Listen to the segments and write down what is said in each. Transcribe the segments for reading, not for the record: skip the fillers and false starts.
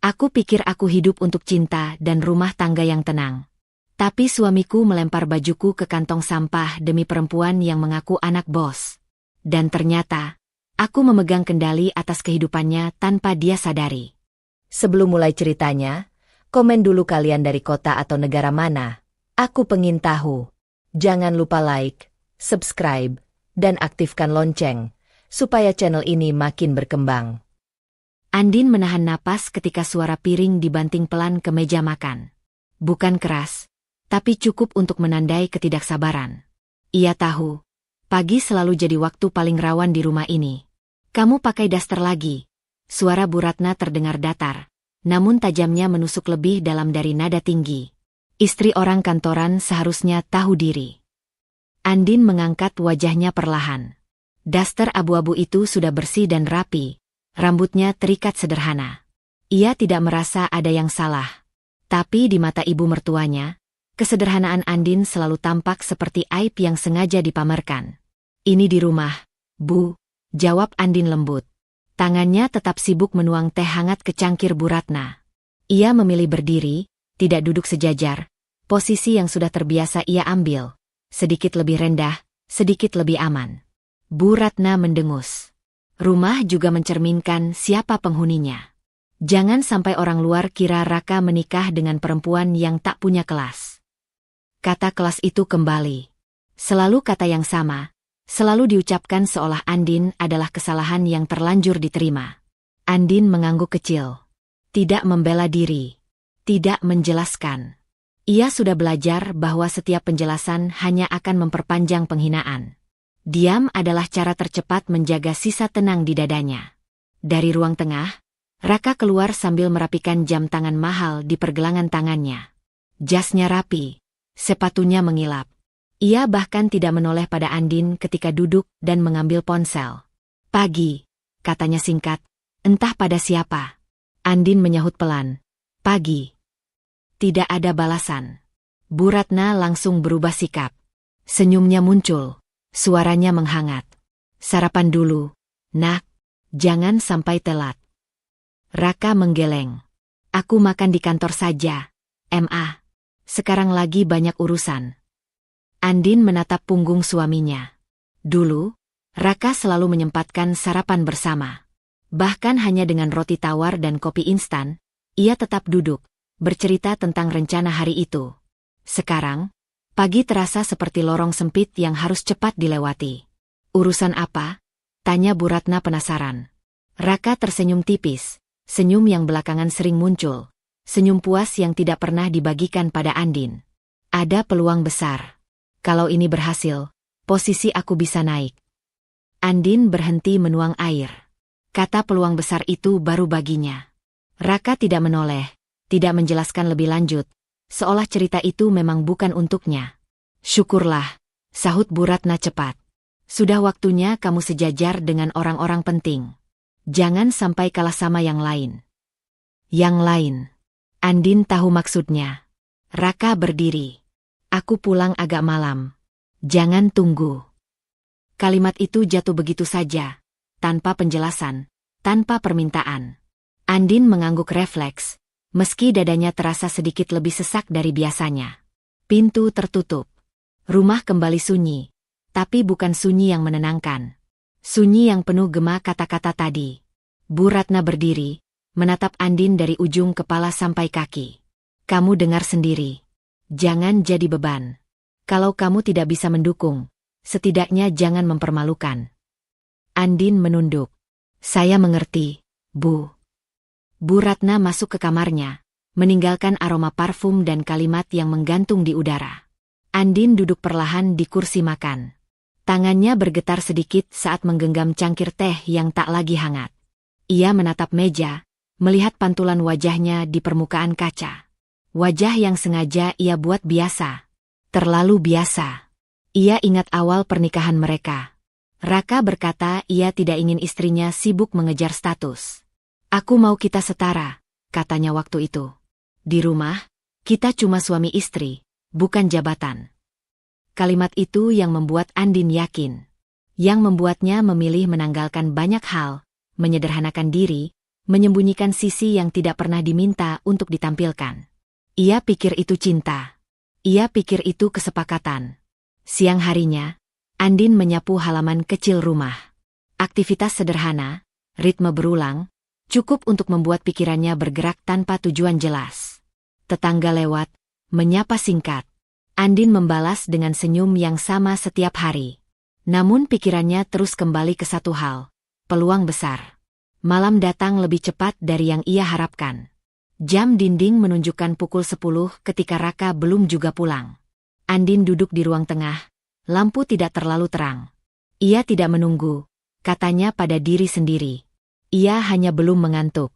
Aku pikir aku hidup untuk cinta dan rumah tangga yang tenang. Tapi suamiku melempar bajuku ke kantong sampah demi perempuan yang mengaku anak bos. Dan ternyata, aku memegang kendali atas kehidupannya tanpa dia sadari. Sebelum mulai ceritanya, komen dulu kalian dari kota atau negara mana. Aku pengen tahu. Jangan lupa like, subscribe, dan aktifkan lonceng, supaya channel ini makin berkembang. Andin menahan napas ketika suara piring dibanting pelan ke meja makan. Bukan keras, tapi cukup untuk menandai ketidaksabaran. Ia tahu, pagi selalu jadi waktu paling rawan di rumah ini. Kamu pakai daster lagi. Suara Bu Ratna terdengar datar, namun tajamnya menusuk lebih dalam dari nada tinggi. Istri orang kantoran seharusnya tahu diri. Andin mengangkat wajahnya perlahan. Daster abu-abu itu sudah bersih dan rapi, rambutnya terikat sederhana. Ia tidak merasa ada yang salah. Tapi di mata ibu mertuanya, kesederhanaan Andin selalu tampak seperti aib yang sengaja dipamerkan. Ini di rumah, Bu, jawab Andin lembut. Tangannya tetap sibuk menuang teh hangat ke cangkir Bu Ratna. Ia memilih berdiri, tidak duduk sejajar. Posisi yang sudah terbiasa ia ambil. Sedikit lebih rendah, sedikit lebih aman. Bu Ratna mendengus. Rumah juga mencerminkan siapa penghuninya. Jangan sampai orang luar kira Raka menikah dengan perempuan yang tak punya kelas. Kata kelas itu kembali. Selalu kata yang sama. Selalu diucapkan seolah Andin adalah kesalahan yang terlanjur diterima. Andin mengangguk kecil. Tidak membela diri. Tidak menjelaskan. Ia sudah belajar bahwa setiap penjelasan hanya akan memperpanjang penghinaan. Diam adalah cara tercepat menjaga sisa tenang di dadanya. Dari ruang tengah, Raka keluar sambil merapikan jam tangan mahal di pergelangan tangannya. Jasnya rapi, sepatunya mengilap. Ia bahkan tidak menoleh pada Andin ketika duduk dan mengambil ponsel. Pagi, katanya singkat, entah pada siapa. Andin menyahut pelan. Pagi. Tidak ada balasan. Bu Ratna langsung berubah sikap. Senyumnya muncul, suaranya menghangat. Sarapan dulu, nak, jangan sampai telat. Raka menggeleng. Aku makan di kantor saja, Ma. Sekarang lagi banyak urusan. Andin menatap punggung suaminya. Dulu, Raka selalu menyempatkan sarapan bersama. Bahkan hanya dengan roti tawar dan kopi instan, ia tetap duduk, bercerita tentang rencana hari itu. Sekarang, pagi terasa seperti lorong sempit yang harus cepat dilewati. Urusan apa? Tanya Bu Ratna penasaran. Raka tersenyum tipis, senyum yang belakangan sering muncul. Senyum puas yang tidak pernah dibagikan pada Andin. Ada peluang besar. Kalau ini berhasil, posisi aku bisa naik. Andin berhenti menuang air. Kata peluang besar itu baru baginya. Raka tidak menoleh, tidak menjelaskan lebih lanjut, seolah cerita itu memang bukan untuknya. Syukurlah, sahut Bu Ratna cepat. Sudah waktunya kamu sejajar dengan orang-orang penting. Jangan sampai kalah sama yang lain. Yang lain. Andin tahu maksudnya. Raka berdiri. Aku pulang agak malam. Jangan tunggu. Kalimat itu jatuh begitu saja, tanpa penjelasan, tanpa permintaan. Andin mengangguk refleks, meski dadanya terasa sedikit lebih sesak dari biasanya. Pintu tertutup. Rumah kembali sunyi, tapi bukan sunyi yang menenangkan. Sunyi yang penuh gema kata-kata tadi. Bu Ratna berdiri, menatap Andin dari ujung kepala sampai kaki. Kamu dengar sendiri. Jangan jadi beban. Kalau kamu tidak bisa mendukung, setidaknya jangan mempermalukan. Andin menunduk. Saya mengerti, Bu. Bu Ratna masuk ke kamarnya, meninggalkan aroma parfum dan kalimat yang menggantung di udara. Andin duduk perlahan di kursi makan. Tangannya bergetar sedikit saat menggenggam cangkir teh yang tak lagi hangat. Ia menatap meja, melihat pantulan wajahnya di permukaan kaca. Wajah yang sengaja ia buat biasa. Terlalu biasa. Ia ingat awal pernikahan mereka. Raka berkata ia tidak ingin istrinya sibuk mengejar status. Aku mau kita setara, katanya waktu itu. Di rumah, kita cuma suami istri, bukan jabatan. Kalimat itu yang membuat Andin yakin. Yang membuatnya memilih menanggalkan banyak hal, menyederhanakan diri, menyembunyikan sisi yang tidak pernah diminta untuk ditampilkan. Ia pikir itu cinta. Ia pikir itu kesepakatan. Siang harinya, Andin menyapu halaman kecil rumah. Aktivitas sederhana, ritme berulang, cukup untuk membuat pikirannya bergerak tanpa tujuan jelas. Tetangga lewat, menyapa singkat. Andin membalas dengan senyum yang sama setiap hari. Namun pikirannya terus kembali ke satu hal, peluang besar. Malam datang lebih cepat dari yang ia harapkan. Jam dinding menunjukkan pukul 10 ketika Raka belum juga pulang. Andin duduk di ruang tengah, lampu tidak terlalu terang. Ia tidak menunggu, katanya pada diri sendiri. Ia hanya belum mengantuk.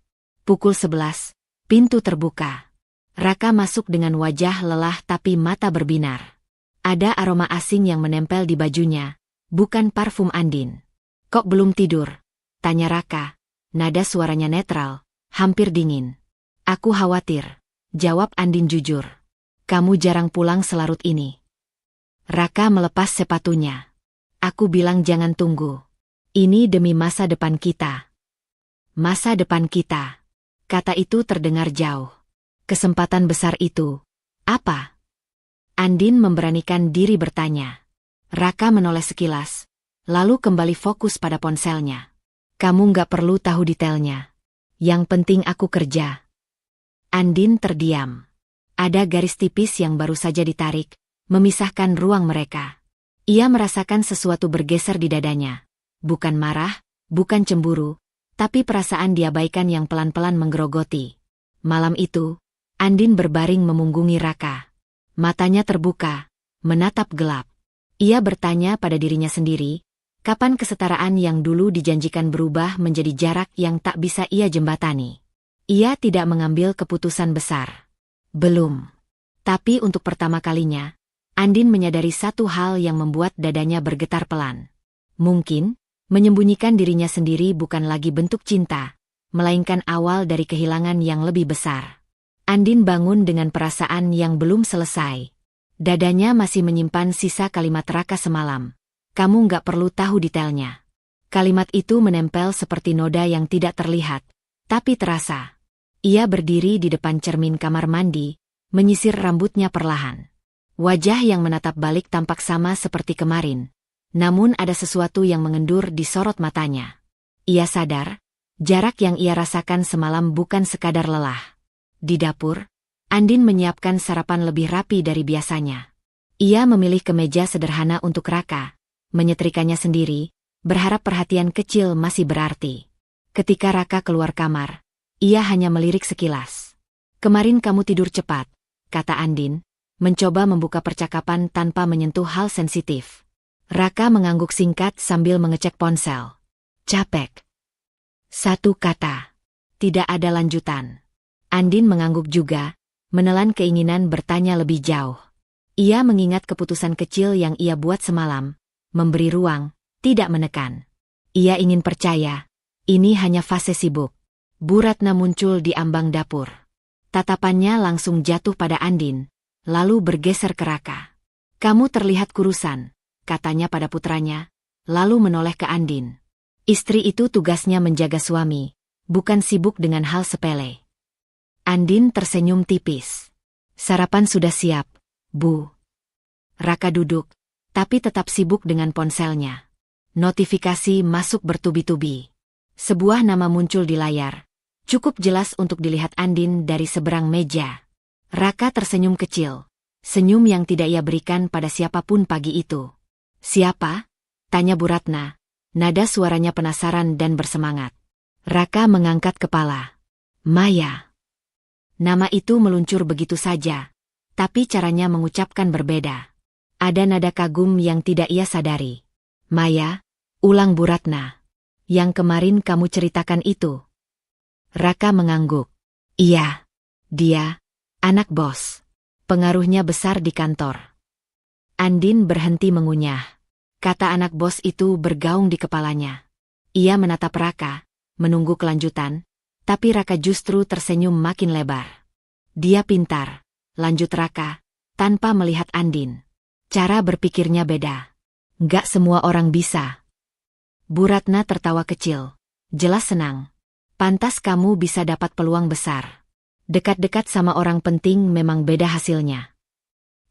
Pukul 11, pintu terbuka. Raka masuk dengan wajah lelah tapi mata berbinar. Ada aroma asing yang menempel di bajunya, bukan parfum Andin. Kok belum tidur? Tanya Raka. Nada suaranya netral, hampir dingin. Aku khawatir, jawab Andin jujur. Kamu jarang pulang selarut ini. Raka melepas sepatunya. Aku bilang jangan tunggu. Ini demi masa depan kita. Masa depan kita. Kata itu terdengar jauh. Kesempatan besar itu, apa? Andin memberanikan diri bertanya. Raka menoleh sekilas, lalu kembali fokus pada ponselnya. Kamu nggak perlu tahu detailnya. Yang penting aku kerja. Andin terdiam. Ada garis tipis yang baru saja ditarik, memisahkan ruang mereka. Ia merasakan sesuatu bergeser di dadanya. Bukan marah, bukan cemburu, tapi perasaan diabaikan yang pelan-pelan menggerogoti. Malam itu, Andin berbaring memunggungi Raka. Matanya terbuka, menatap gelap. Ia bertanya pada dirinya sendiri, kapan kesetaraan yang dulu dijanjikan berubah menjadi jarak yang tak bisa ia jembatani. Ia tidak mengambil keputusan besar. Belum. Tapi untuk pertama kalinya, Andin menyadari satu hal yang membuat dadanya bergetar pelan. Mungkin, menyembunyikan dirinya sendiri bukan lagi bentuk cinta, melainkan awal dari kehilangan yang lebih besar. Andin bangun dengan perasaan yang belum selesai. Dadanya masih menyimpan sisa kalimat Raka semalam. Kamu nggak perlu tahu detailnya. Kalimat itu menempel seperti noda yang tidak terlihat, tapi terasa. Ia berdiri di depan cermin kamar mandi, menyisir rambutnya perlahan. Wajah yang menatap balik tampak sama seperti kemarin. Namun ada sesuatu yang mengendur di sorot matanya. Ia sadar, jarak yang ia rasakan semalam bukan sekadar lelah. Di dapur, Andin menyiapkan sarapan lebih rapi dari biasanya. Ia memilih kemeja sederhana untuk Raka, menyetrikanya sendiri, berharap perhatian kecil masih berarti. Ketika Raka keluar kamar, ia hanya melirik sekilas. Kemarin kamu tidur cepat, kata Andin, mencoba membuka percakapan tanpa menyentuh hal sensitif. Raka mengangguk singkat sambil mengecek ponsel. Capek. Satu kata. Tidak ada lanjutan. Andin mengangguk juga, menelan keinginan bertanya lebih jauh. Ia mengingat keputusan kecil yang ia buat semalam, memberi ruang, tidak menekan. Ia ingin percaya, ini hanya fase sibuk. Bu Ratna muncul di ambang dapur. Tatapannya langsung jatuh pada Andin, lalu bergeser ke Raka. Kamu terlihat kurusan, katanya pada putranya, lalu menoleh ke Andin. Istri itu tugasnya menjaga suami, bukan sibuk dengan hal sepele. Andin tersenyum tipis. Sarapan sudah siap, Bu. Raka duduk, tapi tetap sibuk dengan ponselnya. Notifikasi masuk bertubi-tubi. Sebuah nama muncul di layar. Cukup jelas untuk dilihat Andin dari seberang meja. Raka tersenyum kecil. Senyum yang tidak ia berikan pada siapapun pagi itu. Siapa? Tanya Bu Ratna. Nada suaranya penasaran dan bersemangat. Raka mengangkat kepala. Maya. Nama itu meluncur begitu saja. Tapi caranya mengucapkan berbeda. Ada nada kagum yang tidak ia sadari. Maya, ulang Bu Ratna. Yang kemarin kamu ceritakan itu. Raka mengangguk. Iya. Dia, anak bos. Pengaruhnya besar di kantor. Andin berhenti mengunyah. Kata anak bos itu bergaung di kepalanya. Ia menatap Raka, menunggu kelanjutan, tapi Raka justru tersenyum makin lebar. Dia pintar, lanjut Raka, tanpa melihat Andin. Cara berpikirnya beda. Nggak semua orang bisa. Bu Ratna tertawa kecil. Jelas senang. Pantas kamu bisa dapat peluang besar. Dekat-dekat sama orang penting memang beda hasilnya.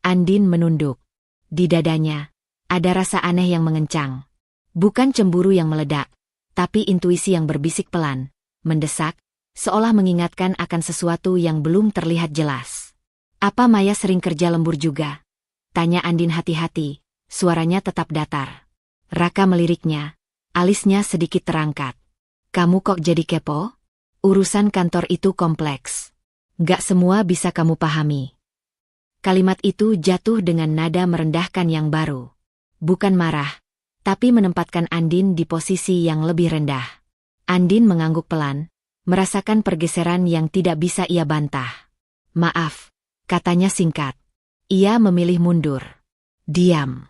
Andin menunduk. Di dadanya, ada rasa aneh yang mengencang. Bukan cemburu yang meledak, tapi intuisi yang berbisik pelan, mendesak, seolah mengingatkan akan sesuatu yang belum terlihat jelas. Apa Maya sering kerja lembur juga? Tanya Andin hati-hati, suaranya tetap datar. Raka meliriknya, alisnya sedikit terangkat. Kamu kok jadi kepo? Urusan kantor itu kompleks. Gak semua bisa kamu pahami. Kalimat itu jatuh dengan nada merendahkan yang baru. Bukan marah, tapi menempatkan Andin di posisi yang lebih rendah. Andin mengangguk pelan, merasakan pergeseran yang tidak bisa ia bantah. Maaf, katanya singkat. Ia memilih mundur. Diam.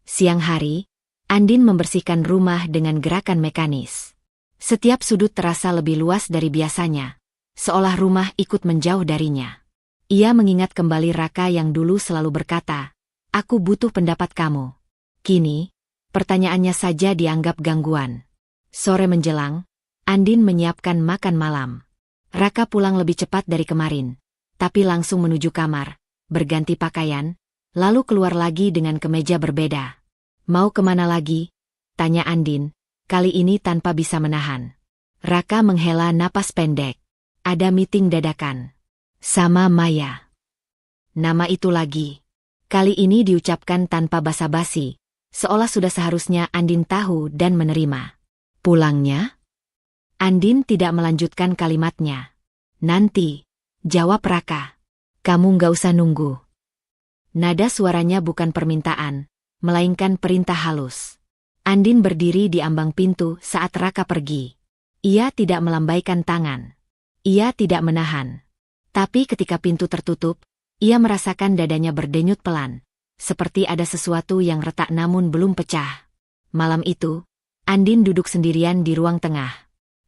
Siang hari, Andin membersihkan rumah dengan gerakan mekanis. Setiap sudut terasa lebih luas dari biasanya, seolah rumah ikut menjauh darinya. Ia mengingat kembali Raka yang dulu selalu berkata, "Aku butuh pendapat kamu." Kini, pertanyaannya saja dianggap gangguan. Sore menjelang, Andin menyiapkan makan malam. Raka pulang lebih cepat dari kemarin, tapi langsung menuju kamar, berganti pakaian, lalu keluar lagi dengan kemeja berbeda. Mau kemana lagi? Tanya Andin, kali ini tanpa bisa menahan. Raka menghela napas pendek. Ada meeting dadakan. Sama Maya. Nama itu lagi. Kali ini diucapkan tanpa basa-basi, seolah sudah seharusnya Andin tahu dan menerima. Pulangnya? Andin tidak melanjutkan kalimatnya. Nanti, jawab Raka. Kamu nggak usah nunggu. Nada suaranya bukan permintaan, melainkan perintah halus. Andin berdiri di ambang pintu saat Raka pergi. Ia tidak melambaikan tangan. Ia tidak menahan. Tapi ketika pintu tertutup, ia merasakan dadanya berdenyut pelan, seperti ada sesuatu yang retak namun belum pecah. Malam itu, Andin duduk sendirian di ruang tengah.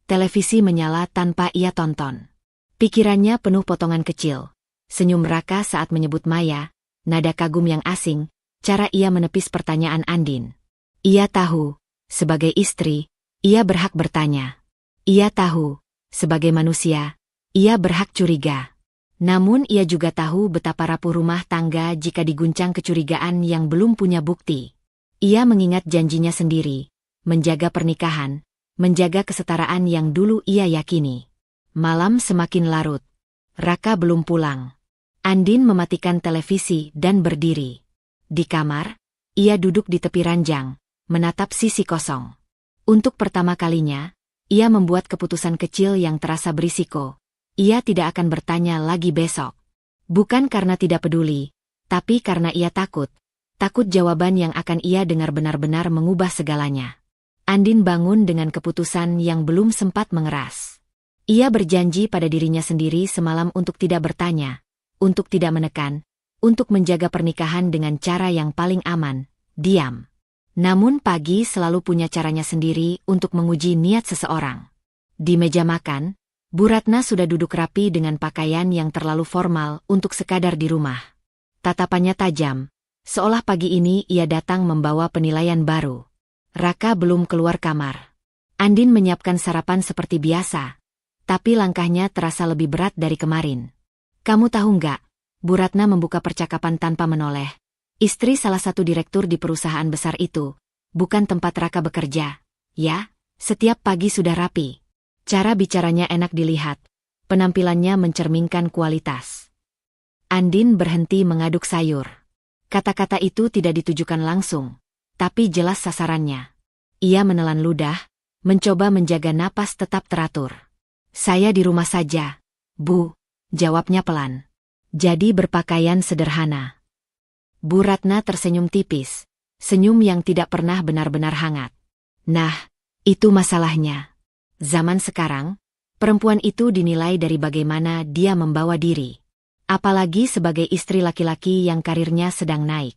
Televisi menyala tanpa ia tonton. Pikirannya penuh potongan kecil. Senyum Raka saat menyebut Maya, nada kagum yang asing, cara ia menepis pertanyaan Andin. Ia tahu, sebagai istri, ia berhak bertanya. Ia tahu, sebagai manusia, ia berhak curiga. Namun ia juga tahu betapa rapuh rumah tangga jika diguncang kecurigaan yang belum punya bukti. Ia mengingat janjinya sendiri, menjaga pernikahan, menjaga kesetaraan yang dulu ia yakini. Malam semakin larut. Raka belum pulang. Andin mematikan televisi dan berdiri. Di kamar, ia duduk di tepi ranjang, menatap sisi kosong. Untuk pertama kalinya, ia membuat keputusan kecil yang terasa berisiko. Ia tidak akan bertanya lagi besok. Bukan karena tidak peduli, tapi karena ia takut. Takut jawaban yang akan ia dengar benar-benar mengubah segalanya. Andin bangun dengan keputusan yang belum sempat mengeras. Ia berjanji pada dirinya sendiri semalam untuk tidak bertanya, untuk tidak menekan, untuk menjaga pernikahan dengan cara yang paling aman, diam. Namun pagi selalu punya caranya sendiri untuk menguji niat seseorang. Di meja makan, Bu Ratna sudah duduk rapi dengan pakaian yang terlalu formal untuk sekadar di rumah. Tatapannya tajam, seolah pagi ini ia datang membawa penilaian baru. Raka belum keluar kamar. Andin menyiapkan sarapan seperti biasa, tapi langkahnya terasa lebih berat dari kemarin. Kamu tahu nggak? Bu Ratna membuka percakapan tanpa menoleh. Istri salah satu direktur di perusahaan besar itu, bukan tempat Raka bekerja. Ya, setiap pagi sudah rapi. Cara bicaranya enak dilihat. Penampilannya mencerminkan kualitas. Andin berhenti mengaduk sayur. Kata-kata itu tidak ditujukan langsung, tapi jelas sasarannya. Ia menelan ludah, mencoba menjaga napas tetap teratur. Saya di rumah saja, Bu, jawabnya pelan. Jadi berpakaian sederhana. Bu Ratna tersenyum tipis, senyum yang tidak pernah benar-benar hangat. Nah, itu masalahnya. Zaman sekarang, perempuan itu dinilai dari bagaimana dia membawa diri. Apalagi sebagai istri laki-laki yang karirnya sedang naik.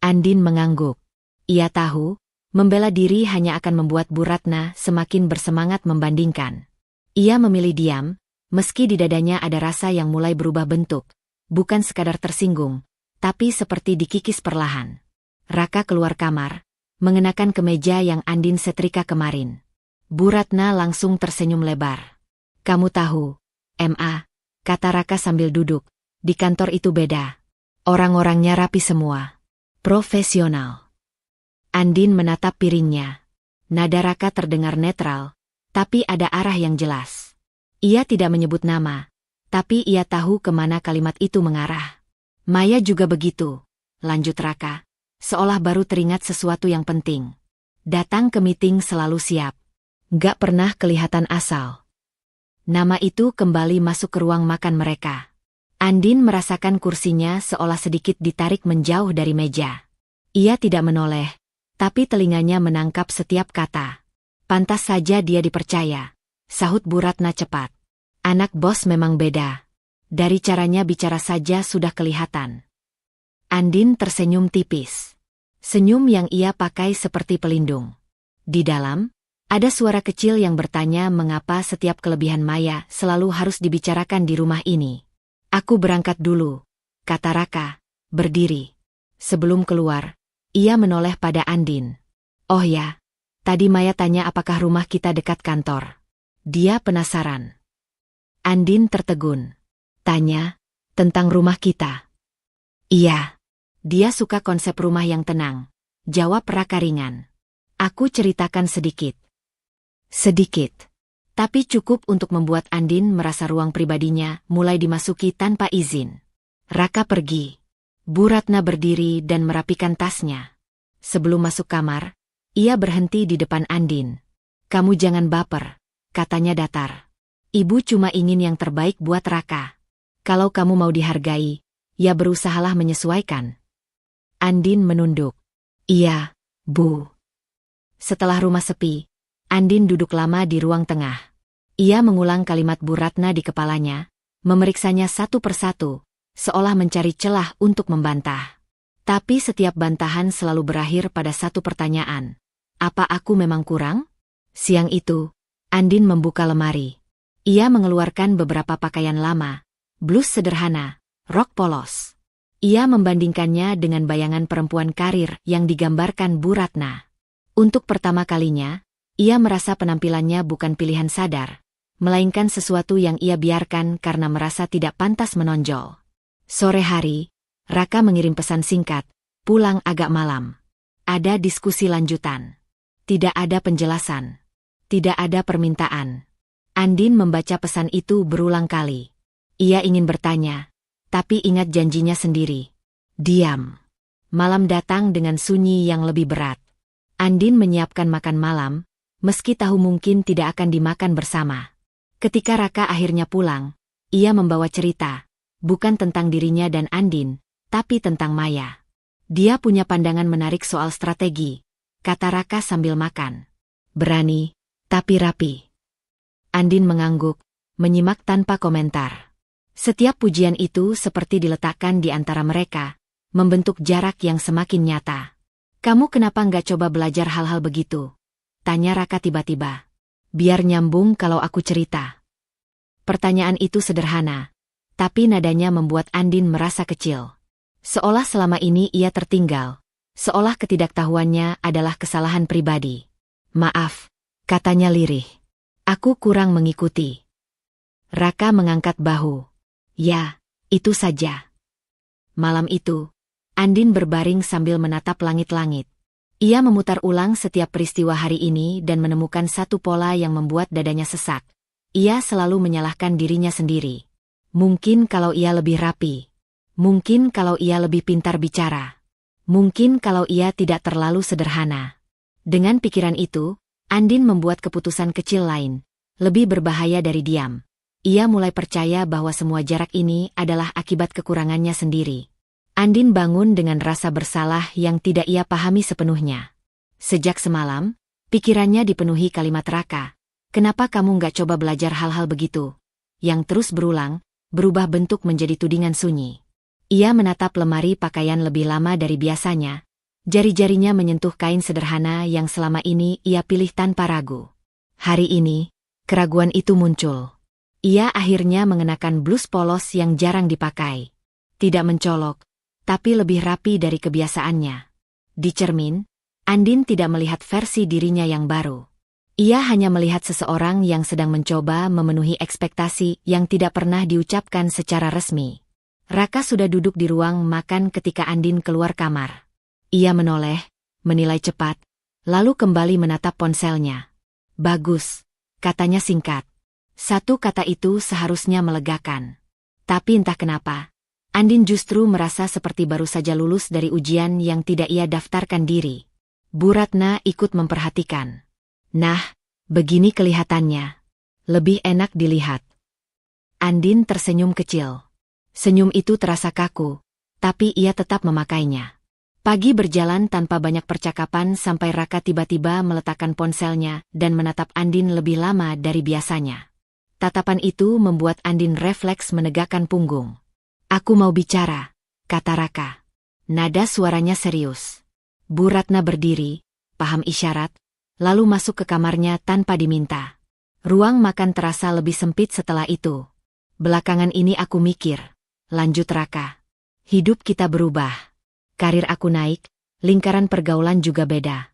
Andin mengangguk. Ia tahu, membela diri hanya akan membuat Bu Ratna semakin bersemangat membandingkan. Ia memilih diam, meski di dadanya ada rasa yang mulai berubah bentuk, bukan sekadar tersinggung, tapi seperti dikikis perlahan. Raka keluar kamar, mengenakan kemeja yang Andin setrika kemarin. Bu Ratna langsung tersenyum lebar. Kamu tahu, Ma, kata Raka sambil duduk, di kantor itu beda. Orang-orangnya rapi semua. Profesional. Andin menatap piringnya. Nada Raka terdengar netral, tapi ada arah yang jelas. Ia tidak menyebut nama, tapi ia tahu kemana kalimat itu mengarah. Maya juga begitu, lanjut Raka, seolah baru teringat sesuatu yang penting. Datang ke meeting selalu siap. Gak pernah kelihatan asal. Nama itu kembali masuk ke ruang makan mereka. Andin merasakan kursinya seolah sedikit ditarik menjauh dari meja. Ia tidak menoleh, tapi telinganya menangkap setiap kata. Pantas saja dia dipercaya, sahut Bu Ratna cepat. Anak bos memang beda. Dari caranya bicara saja sudah kelihatan. Andin tersenyum tipis. Senyum yang ia pakai seperti pelindung. Di dalam, ada suara kecil yang bertanya mengapa setiap kelebihan Maya selalu harus dibicarakan di rumah ini. Aku berangkat dulu, kata Raka, berdiri. Sebelum keluar, ia menoleh pada Andin. Oh ya, tadi Maya tanya apakah rumah kita dekat kantor. Dia penasaran. Andin tertegun. Tanya, tentang rumah kita. Iya. Dia suka konsep rumah yang tenang. Jawab Raka ringan. Aku ceritakan sedikit. Sedikit. Tapi cukup untuk membuat Andin merasa ruang pribadinya mulai dimasuki tanpa izin. Raka pergi. Bu Ratna berdiri dan merapikan tasnya. Sebelum masuk kamar, ia berhenti di depan Andin. Kamu jangan baper, katanya datar. Ibu cuma ingin yang terbaik buat Raka. Kalau kamu mau dihargai, ya berusahalah menyesuaikan. Andin menunduk. Iya, Bu. Setelah rumah sepi, Andin duduk lama di ruang tengah. Ia mengulang kalimat Bu Ratna di kepalanya, memeriksanya satu persatu, seolah mencari celah untuk membantah. Tapi setiap bantahan selalu berakhir pada satu pertanyaan. Apa aku memang kurang? Siang itu, Andin membuka lemari. Ia mengeluarkan beberapa pakaian lama, blus sederhana, rok polos. Ia membandingkannya dengan bayangan perempuan karir yang digambarkan Bu Ratna. Untuk pertama kalinya, ia merasa penampilannya bukan pilihan sadar, melainkan sesuatu yang ia biarkan karena merasa tidak pantas menonjol. Sore hari, Raka mengirim pesan singkat, pulang agak malam. Ada diskusi lanjutan. Tidak ada penjelasan. Tidak ada permintaan. Andin membaca pesan itu berulang kali. Ia ingin bertanya, tapi ingat janjinya sendiri. Diam. Malam datang dengan sunyi yang lebih berat. Andin menyiapkan makan malam, meski tahu mungkin tidak akan dimakan bersama. Ketika Raka akhirnya pulang, ia membawa cerita, bukan tentang dirinya dan Andin, tapi tentang Maya. Dia punya pandangan menarik soal strategi, kata Raka sambil makan. Berani, tapi rapi. Andin mengangguk, menyimak tanpa komentar. Setiap pujian itu seperti diletakkan di antara mereka, membentuk jarak yang semakin nyata. Kamu kenapa nggak coba belajar hal-hal begitu? Tanya Raka tiba-tiba. Biar nyambung kalau aku cerita. Pertanyaan itu sederhana, tapi nadanya membuat Andin merasa kecil. Seolah selama ini ia tertinggal, seolah ketidaktahuannya adalah kesalahan pribadi. Maaf, katanya lirih. Aku kurang mengikuti. Raka mengangkat bahu. Ya, itu saja. Malam itu, Andin berbaring sambil menatap langit-langit. Ia memutar ulang setiap peristiwa hari ini dan menemukan satu pola yang membuat dadanya sesak. Ia selalu menyalahkan dirinya sendiri. Mungkin kalau ia lebih rapi. Mungkin kalau ia lebih pintar bicara. Mungkin kalau ia tidak terlalu sederhana. Dengan pikiran itu, Andin membuat keputusan kecil lain, lebih berbahaya dari diam. Ia mulai percaya bahwa semua jarak ini adalah akibat kekurangannya sendiri. Andin bangun dengan rasa bersalah yang tidak ia pahami sepenuhnya. Sejak semalam, pikirannya dipenuhi kalimat Raka. Kenapa kamu nggak coba belajar hal-hal begitu? Yang terus berulang, berubah bentuk menjadi tudingan sunyi. Ia menatap lemari pakaian lebih lama dari biasanya. Jari-jarinya menyentuh kain sederhana yang selama ini ia pilih tanpa ragu. Hari ini, keraguan itu muncul. Ia akhirnya mengenakan blus polos yang jarang dipakai. Tidak mencolok, tapi lebih rapi dari kebiasaannya. Di cermin, Andin tidak melihat versi dirinya yang baru. Ia hanya melihat seseorang yang sedang mencoba memenuhi ekspektasi yang tidak pernah diucapkan secara resmi. Raka sudah duduk di ruang makan ketika Andin keluar kamar. Ia menoleh, menilai cepat, lalu kembali menatap ponselnya. Bagus, katanya singkat. Satu kata itu seharusnya melegakan. Tapi entah kenapa, Andin justru merasa seperti baru saja lulus dari ujian yang tidak ia daftarkan diri. Bu Ratna ikut memperhatikan. Nah, begini kelihatannya. Lebih enak dilihat. Andin tersenyum kecil. Senyum itu terasa kaku, tapi ia tetap memakainya. Pagi berjalan tanpa banyak percakapan sampai Raka tiba-tiba meletakkan ponselnya dan menatap Andin lebih lama dari biasanya. Tatapan itu membuat Andin refleks menegakkan punggung. Aku mau bicara, kata Raka. Nada suaranya serius. Bu Ratna berdiri, paham isyarat, lalu masuk ke kamarnya tanpa diminta. Ruang makan terasa lebih sempit setelah itu. Belakangan ini aku mikir, lanjut Raka. Hidup kita berubah. Karir aku naik, lingkaran pergaulan juga beda.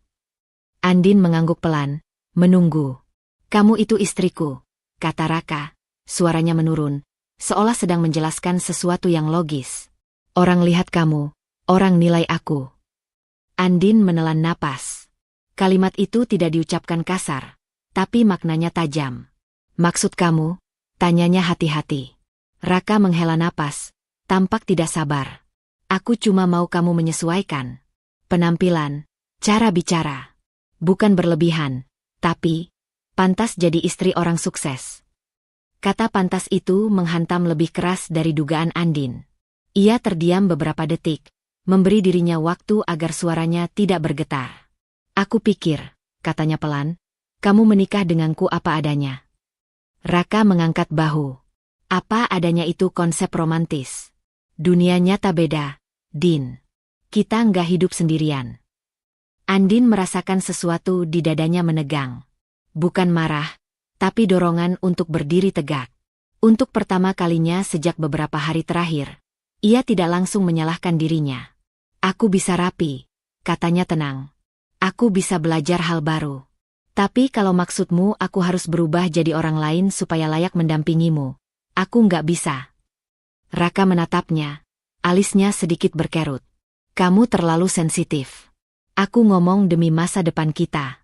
Andin mengangguk pelan, menunggu. Kamu itu istriku, kata Raka, suaranya menurun, seolah sedang menjelaskan sesuatu yang logis. Orang lihat kamu, orang nilai aku. Andin menelan napas. Kalimat itu tidak diucapkan kasar, tapi maknanya tajam. Maksud kamu? Tanyanya hati-hati. Raka menghela napas, tampak tidak sabar. Aku cuma mau kamu menyesuaikan. Penampilan, cara bicara. Bukan berlebihan, tapi pantas jadi istri orang sukses. Kata pantas itu menghantam lebih keras dari dugaan Andin. Ia terdiam beberapa detik, memberi dirinya waktu agar suaranya tidak bergetar. Aku pikir, katanya pelan, kamu menikah denganku apa adanya. Raka mengangkat bahu. Apa adanya itu konsep romantis. Dunia nyata beda, Din. Kita nggak hidup sendirian. Andin merasakan sesuatu di dadanya menegang. Bukan marah, tapi dorongan untuk berdiri tegak. Untuk pertama kalinya sejak beberapa hari terakhir, ia tidak langsung menyalahkan dirinya. Aku bisa rapi, katanya tenang. Aku bisa belajar hal baru. Tapi kalau maksudmu aku harus berubah jadi orang lain supaya layak mendampingimu, aku nggak bisa. Raka menatapnya, alisnya sedikit berkerut. Kamu terlalu sensitif. Aku ngomong demi masa depan kita.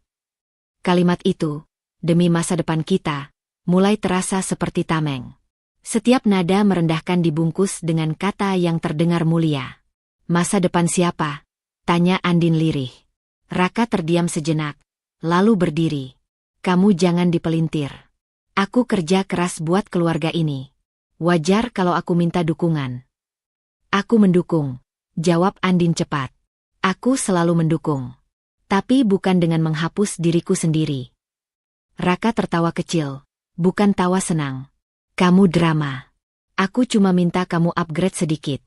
Kalimat itu, demi masa depan kita, mulai terasa seperti tameng. Setiap nada merendahkan dibungkus dengan kata yang terdengar mulia. Masa depan siapa? Tanya Andin lirih. Raka terdiam sejenak, lalu berdiri. Kamu jangan dipelintir. Aku kerja keras buat keluarga ini. Wajar kalau aku minta dukungan. Aku mendukung, jawab Andin cepat. Aku selalu mendukung. Tapi bukan dengan menghapus diriku sendiri. Raka tertawa kecil, bukan tawa senang. Kamu drama. Aku cuma minta kamu upgrade sedikit.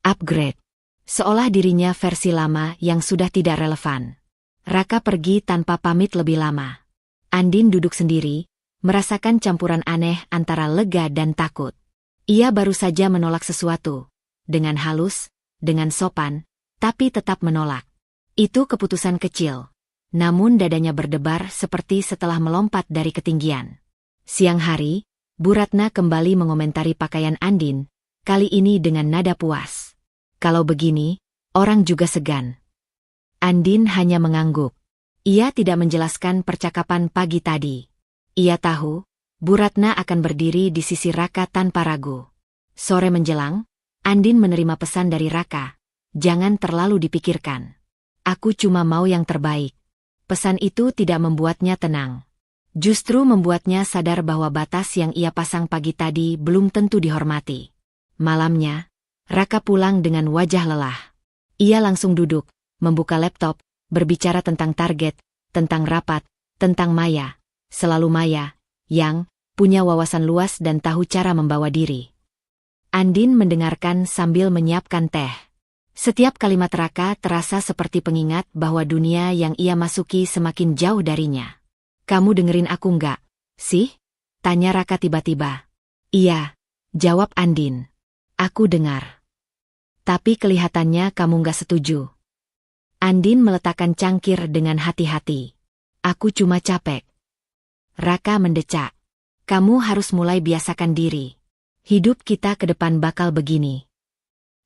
Upgrade. Seolah dirinya versi lama yang sudah tidak relevan. Raka pergi tanpa pamit lebih lama. Andin duduk sendiri, merasakan campuran aneh antara lega dan takut. Ia baru saja menolak sesuatu. Dengan halus, dengan sopan, tapi tetap menolak. Itu keputusan kecil. Namun dadanya berdebar seperti setelah melompat dari ketinggian. Siang hari, Bu Ratna kembali mengomentari pakaian Andin, kali ini dengan nada puas. Kalau begini, orang juga segan. Andin hanya mengangguk. Ia tidak menjelaskan percakapan pagi tadi. Ia tahu, Bu Ratna akan berdiri di sisi Raka tanpa ragu. Sore menjelang, Andin menerima pesan dari Raka. Jangan terlalu dipikirkan. Aku cuma mau yang terbaik. Pesan itu tidak membuatnya tenang. Justru membuatnya sadar bahwa batas yang ia pasang pagi tadi belum tentu dihormati. Malamnya, Raka pulang dengan wajah lelah. Ia langsung duduk, membuka laptop, berbicara tentang target, tentang rapat, tentang Maya, selalu Maya, yang punya wawasan luas dan tahu cara membawa diri. Andin mendengarkan sambil menyiapkan teh. Setiap kalimat Raka terasa seperti pengingat bahwa dunia yang ia masuki semakin jauh darinya. Kamu dengerin aku nggak, sih? Tanya Raka tiba-tiba. Iya, jawab Andin. Aku dengar. Tapi kelihatannya kamu nggak setuju. Andin meletakkan cangkir dengan hati-hati. Aku cuma capek. Raka mendecak. Kamu harus mulai biasakan diri. Hidup kita ke depan bakal begini.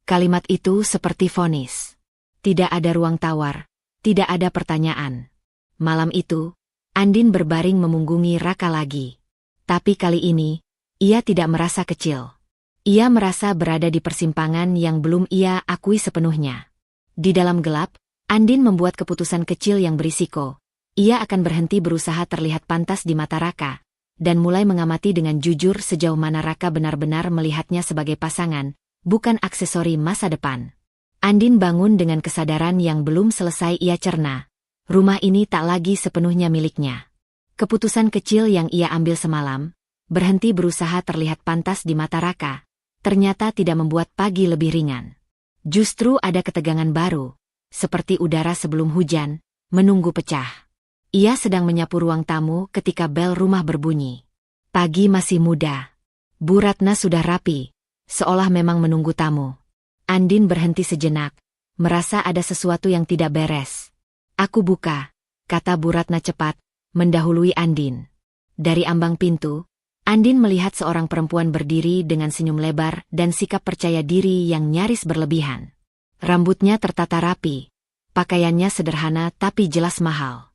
Kalimat itu seperti vonis. Tidak ada ruang tawar, tidak ada pertanyaan. Malam itu, Andin berbaring memunggungi Raka lagi. Tapi kali ini, ia tidak merasa kecil. Ia merasa berada di persimpangan yang belum ia akui sepenuhnya. Di dalam gelap, Andin membuat keputusan kecil yang berisiko. Ia akan berhenti berusaha terlihat pantas di mata Raka, dan mulai mengamati dengan jujur sejauh mana Raka benar-benar melihatnya sebagai pasangan, bukan aksesori masa depan. Andin bangun dengan kesadaran yang belum selesai ia cerna. Rumah ini tak lagi sepenuhnya miliknya. Keputusan kecil yang ia ambil semalam, berhenti berusaha terlihat pantas di mata Raka, ternyata tidak membuat pagi lebih ringan. Justru ada ketegangan baru, seperti udara sebelum hujan, menunggu pecah. Ia sedang menyapu ruang tamu ketika bel rumah berbunyi. Pagi masih muda. Bu Ratna sudah rapi, seolah memang menunggu tamu. Andin berhenti sejenak, merasa ada sesuatu yang tidak beres. Aku buka, kata Bu Ratna cepat, mendahului Andin. Dari ambang pintu, Andin melihat seorang perempuan berdiri dengan senyum lebar dan sikap percaya diri yang nyaris berlebihan. Rambutnya tertata rapi, pakaiannya sederhana tapi jelas mahal.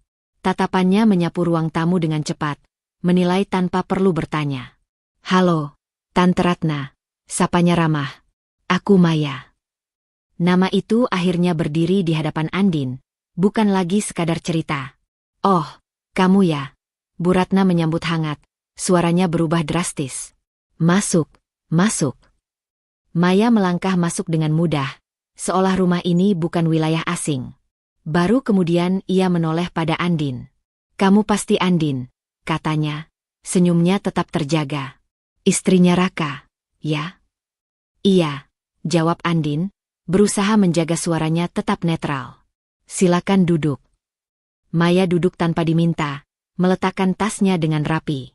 Tatapannya menyapu ruang tamu dengan cepat, menilai tanpa perlu bertanya. Halo, Tante Ratna, sapanya ramah. Aku Maya. Nama itu akhirnya berdiri di hadapan Andin, bukan lagi sekadar cerita. Oh, kamu ya? Bu Ratna menyambut hangat. Suaranya berubah drastis. Masuk, masuk. Maya melangkah masuk dengan mudah, seolah rumah ini bukan wilayah asing. Baru kemudian ia menoleh pada Andin. Kamu pasti Andin, katanya. Senyumnya tetap terjaga. Istrinya Raka, ya? Iya, jawab Andin, berusaha menjaga suaranya tetap netral. Silakan duduk. Maya duduk tanpa diminta, meletakkan tasnya dengan rapi.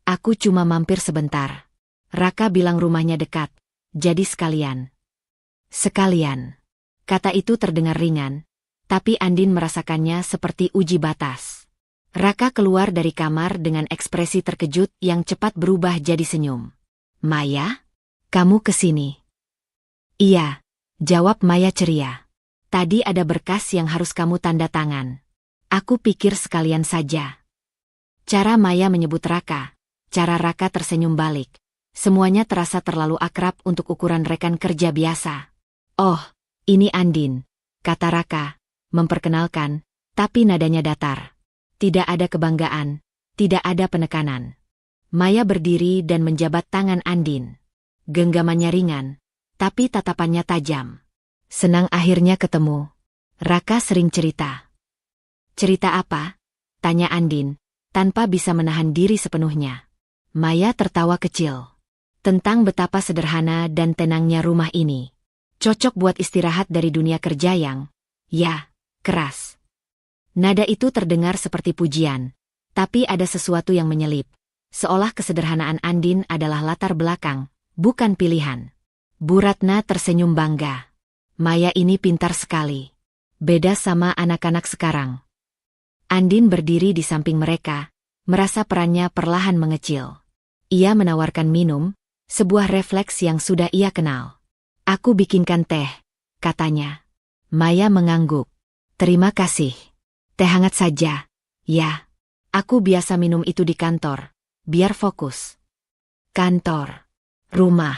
Aku cuma mampir sebentar. Raka bilang rumahnya dekat, jadi sekalian. Sekalian. Kata itu terdengar ringan, tapi Andin merasakannya seperti uji batas. Raka keluar dari kamar dengan ekspresi terkejut yang cepat berubah jadi senyum. Maya? Kamu kesini? Iya, jawab Maya ceria. Tadi ada berkas yang harus kamu tanda tangan. Aku pikir sekalian saja. Cara Maya menyebut Raka. Cara Raka tersenyum balik. Semuanya terasa terlalu akrab untuk ukuran rekan kerja biasa. Oh, ini Andin, kata Raka, memperkenalkan, tapi nadanya datar. Tidak ada kebanggaan, tidak ada penekanan. Maya berdiri dan menjabat tangan Andin. Genggamannya ringan, tapi tatapannya tajam. Senang akhirnya ketemu. Raka sering cerita. Cerita apa? Tanya Andin, tanpa bisa menahan diri sepenuhnya. Maya tertawa kecil. Tentang betapa sederhana dan tenangnya rumah ini. Cocok buat istirahat dari dunia kerja yang, ya, keras. Nada itu terdengar seperti pujian, tapi ada sesuatu yang menyelip. Seolah kesederhanaan Andin adalah latar belakang, bukan pilihan. Bu Ratna tersenyum bangga. Maya ini pintar sekali. Beda sama anak-anak sekarang. Andin berdiri di samping mereka, merasa perannya perlahan mengecil. Ia menawarkan minum, sebuah refleks yang sudah ia kenal. Aku bikinkan teh, katanya. Maya mengangguk. Terima kasih. Teh hangat saja. Ya. Aku biasa minum itu di kantor, biar fokus. Kantor. Rumah.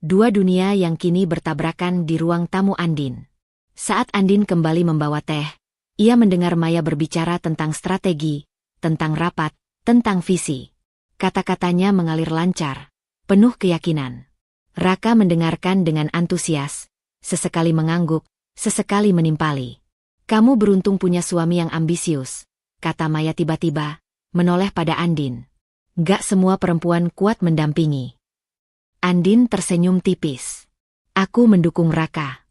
Dua dunia yang kini bertabrakan di ruang tamu Andin. Saat Andin kembali membawa teh, ia mendengar Maya berbicara tentang strategi, tentang rapat, tentang visi. Kata-katanya mengalir lancar, penuh keyakinan. Raka mendengarkan dengan antusias, sesekali mengangguk, sesekali menimpali. Kamu beruntung punya suami yang ambisius, kata Maya tiba-tiba, menoleh pada Andin. Gak semua perempuan kuat mendampingi. Andin tersenyum tipis. Aku mendukung Raka.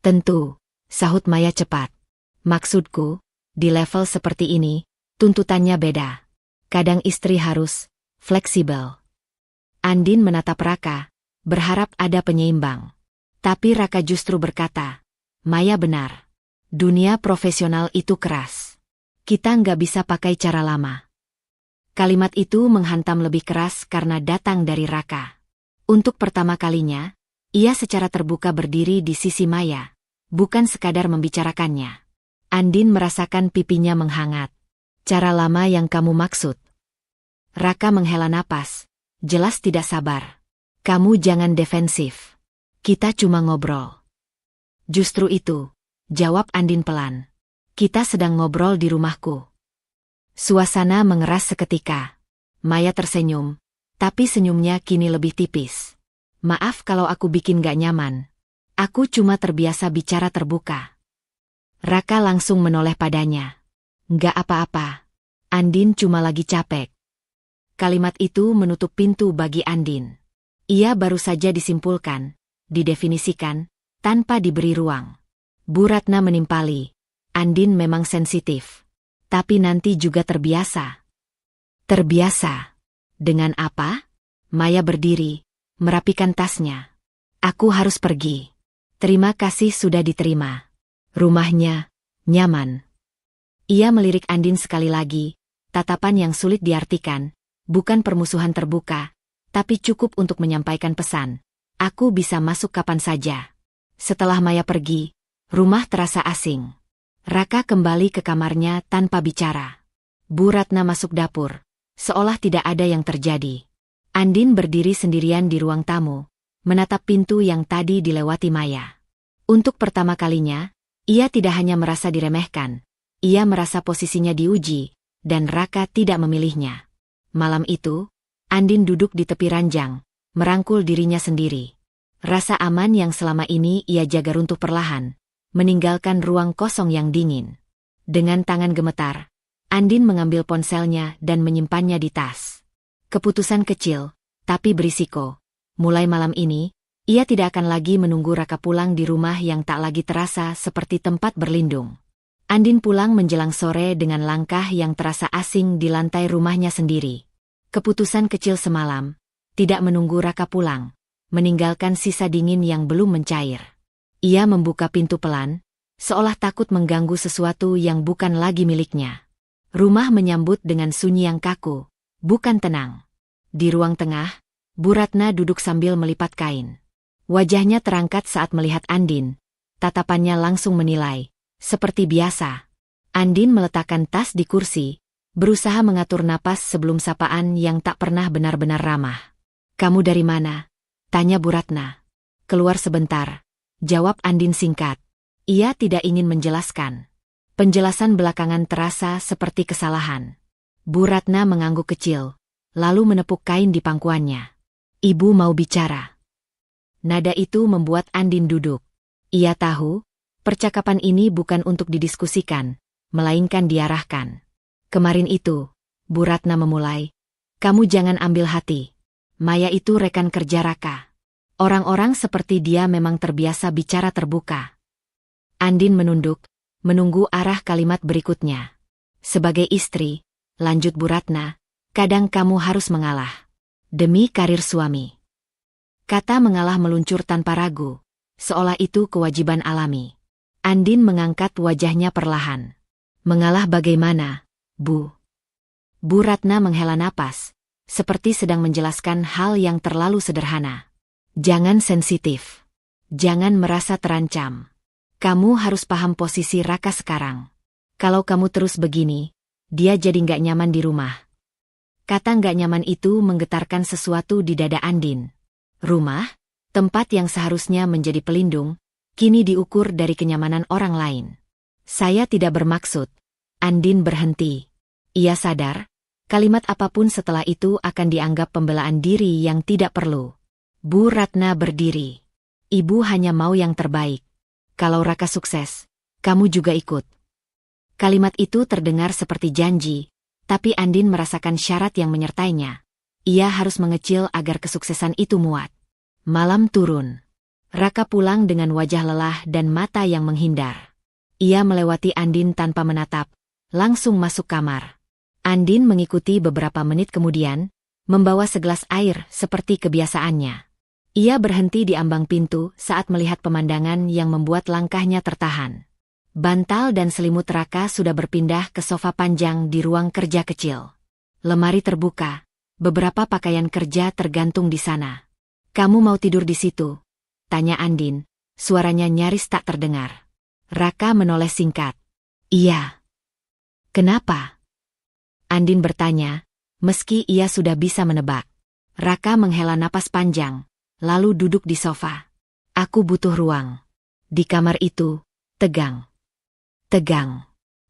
Tentu, sahut Maya cepat. Maksudku, di level seperti ini, tuntutannya beda. Kadang istri harus fleksibel. Andin menatap Raka, berharap ada penyeimbang. Tapi Raka justru berkata, Maya benar. Dunia profesional itu keras. Kita nggak bisa pakai cara lama. Kalimat itu menghantam lebih keras karena datang dari Raka. Untuk pertama kalinya, ia secara terbuka berdiri di sisi Maya, bukan sekadar membicarakannya. Andin merasakan pipinya menghangat. Cara lama yang kamu maksud? Raka menghela napas, jelas tidak sabar. Kamu jangan defensif. Kita cuma ngobrol. Justru itu, jawab Andin pelan. Kita sedang ngobrol di rumahku. Suasana mengeras seketika. Maya tersenyum, tapi senyumnya kini lebih tipis. Maaf kalau aku bikin gak nyaman. Aku cuma terbiasa bicara terbuka. Raka langsung menoleh padanya. Nggak apa-apa. Andin cuma lagi capek. Kalimat itu menutup pintu bagi Andin. Ia baru saja disimpulkan, didefinisikan, tanpa diberi ruang. Bu Ratna menimpali. Andin memang sensitif. Tapi nanti juga terbiasa. Terbiasa? Dengan apa? Maya berdiri, merapikan tasnya. Aku harus pergi. Terima kasih sudah diterima. Rumahnya, nyaman. Ia melirik Andin sekali lagi, tatapan yang sulit diartikan, bukan permusuhan terbuka, tapi cukup untuk menyampaikan pesan. Aku bisa masuk kapan saja. Setelah Maya pergi, rumah terasa asing. Raka kembali ke kamarnya tanpa bicara. Bu Ratna masuk dapur, seolah tidak ada yang terjadi. Andin berdiri sendirian di ruang tamu, menatap pintu yang tadi dilewati Maya. Untuk pertama kalinya, ia tidak hanya merasa diremehkan, ia merasa posisinya diuji, dan Raka tidak memilihnya. Malam itu, Andin duduk di tepi ranjang, merangkul dirinya sendiri. Rasa aman yang selama ini ia jaga runtuh perlahan, meninggalkan ruang kosong yang dingin. Dengan tangan gemetar, Andin mengambil ponselnya dan menyimpannya di tas. Keputusan kecil, tapi berisiko. Mulai malam ini, ia tidak akan lagi menunggu Raka pulang di rumah yang tak lagi terasa seperti tempat berlindung. Andin pulang menjelang sore dengan langkah yang terasa asing di lantai rumahnya sendiri. Keputusan kecil semalam, tidak menunggu Raka pulang, meninggalkan sisa dingin yang belum mencair. Ia membuka pintu pelan, seolah takut mengganggu sesuatu yang bukan lagi miliknya. Rumah menyambut dengan sunyi yang kaku, bukan tenang. Di ruang tengah, Bu Ratna duduk sambil melipat kain. Wajahnya terangkat saat melihat Andin, tatapannya langsung menilai, seperti biasa. Andin meletakkan tas di kursi, berusaha mengatur napas sebelum sapaan yang tak pernah benar-benar ramah. Kamu dari mana? Tanya Bu Ratna. Keluar sebentar, jawab Andin singkat. Ia tidak ingin menjelaskan. Penjelasan belakangan terasa seperti kesalahan. Bu Ratna mengangguk kecil, lalu menepuk kain di pangkuannya. Ibu mau bicara. Nada itu membuat Andin duduk. Ia tahu, percakapan ini bukan untuk didiskusikan, melainkan diarahkan. Kemarin itu, Bu Ratna memulai, kamu jangan ambil hati. Maya itu rekan kerja Raka. Orang-orang seperti dia memang terbiasa bicara terbuka. Andin menunduk, menunggu arah kalimat berikutnya. Sebagai istri, lanjut Bu Ratna, kadang kamu harus mengalah. Demi karir suami. Kata mengalah meluncur tanpa ragu, seolah itu kewajiban alami. Andin mengangkat wajahnya perlahan. Mengalah bagaimana, Bu? Bu Ratna menghela napas, seperti sedang menjelaskan hal yang terlalu sederhana. Jangan sensitif. Jangan merasa terancam. Kamu harus paham posisi Raka sekarang. Kalau kamu terus begini, dia jadi nggak nyaman di rumah. Kata nggak nyaman itu menggetarkan sesuatu di dada Andin. Rumah, tempat yang seharusnya menjadi pelindung, kini diukur dari kenyamanan orang lain. Saya tidak bermaksud. Andin berhenti. Ia sadar, kalimat apapun setelah itu akan dianggap pembelaan diri yang tidak perlu. Bu Ratna berdiri. Ibu hanya mau yang terbaik. Kalau Raka sukses, kamu juga ikut. Kalimat itu terdengar seperti janji, tapi Andin merasakan syarat yang menyertainya. Ia harus mengecil agar kesuksesan itu muat. Malam turun. Raka pulang dengan wajah lelah dan mata yang menghindar. Ia melewati Andin tanpa menatap, langsung masuk kamar. Andin mengikuti beberapa menit kemudian, membawa segelas air seperti kebiasaannya. Ia berhenti di ambang pintu saat melihat pemandangan yang membuat langkahnya tertahan. Bantal dan selimut Raka sudah berpindah ke sofa panjang di ruang kerja kecil. Lemari terbuka, beberapa pakaian kerja tergantung di sana. "Kamu mau tidur di situ?" tanya Andin, suaranya nyaris tak terdengar. Raka menoleh singkat. "Iya." "Kenapa?" Andin bertanya, meski ia sudah bisa menebak. Raka menghela napas panjang, lalu duduk di sofa. "Aku butuh ruang." Di kamar itu, tegang. Tegang.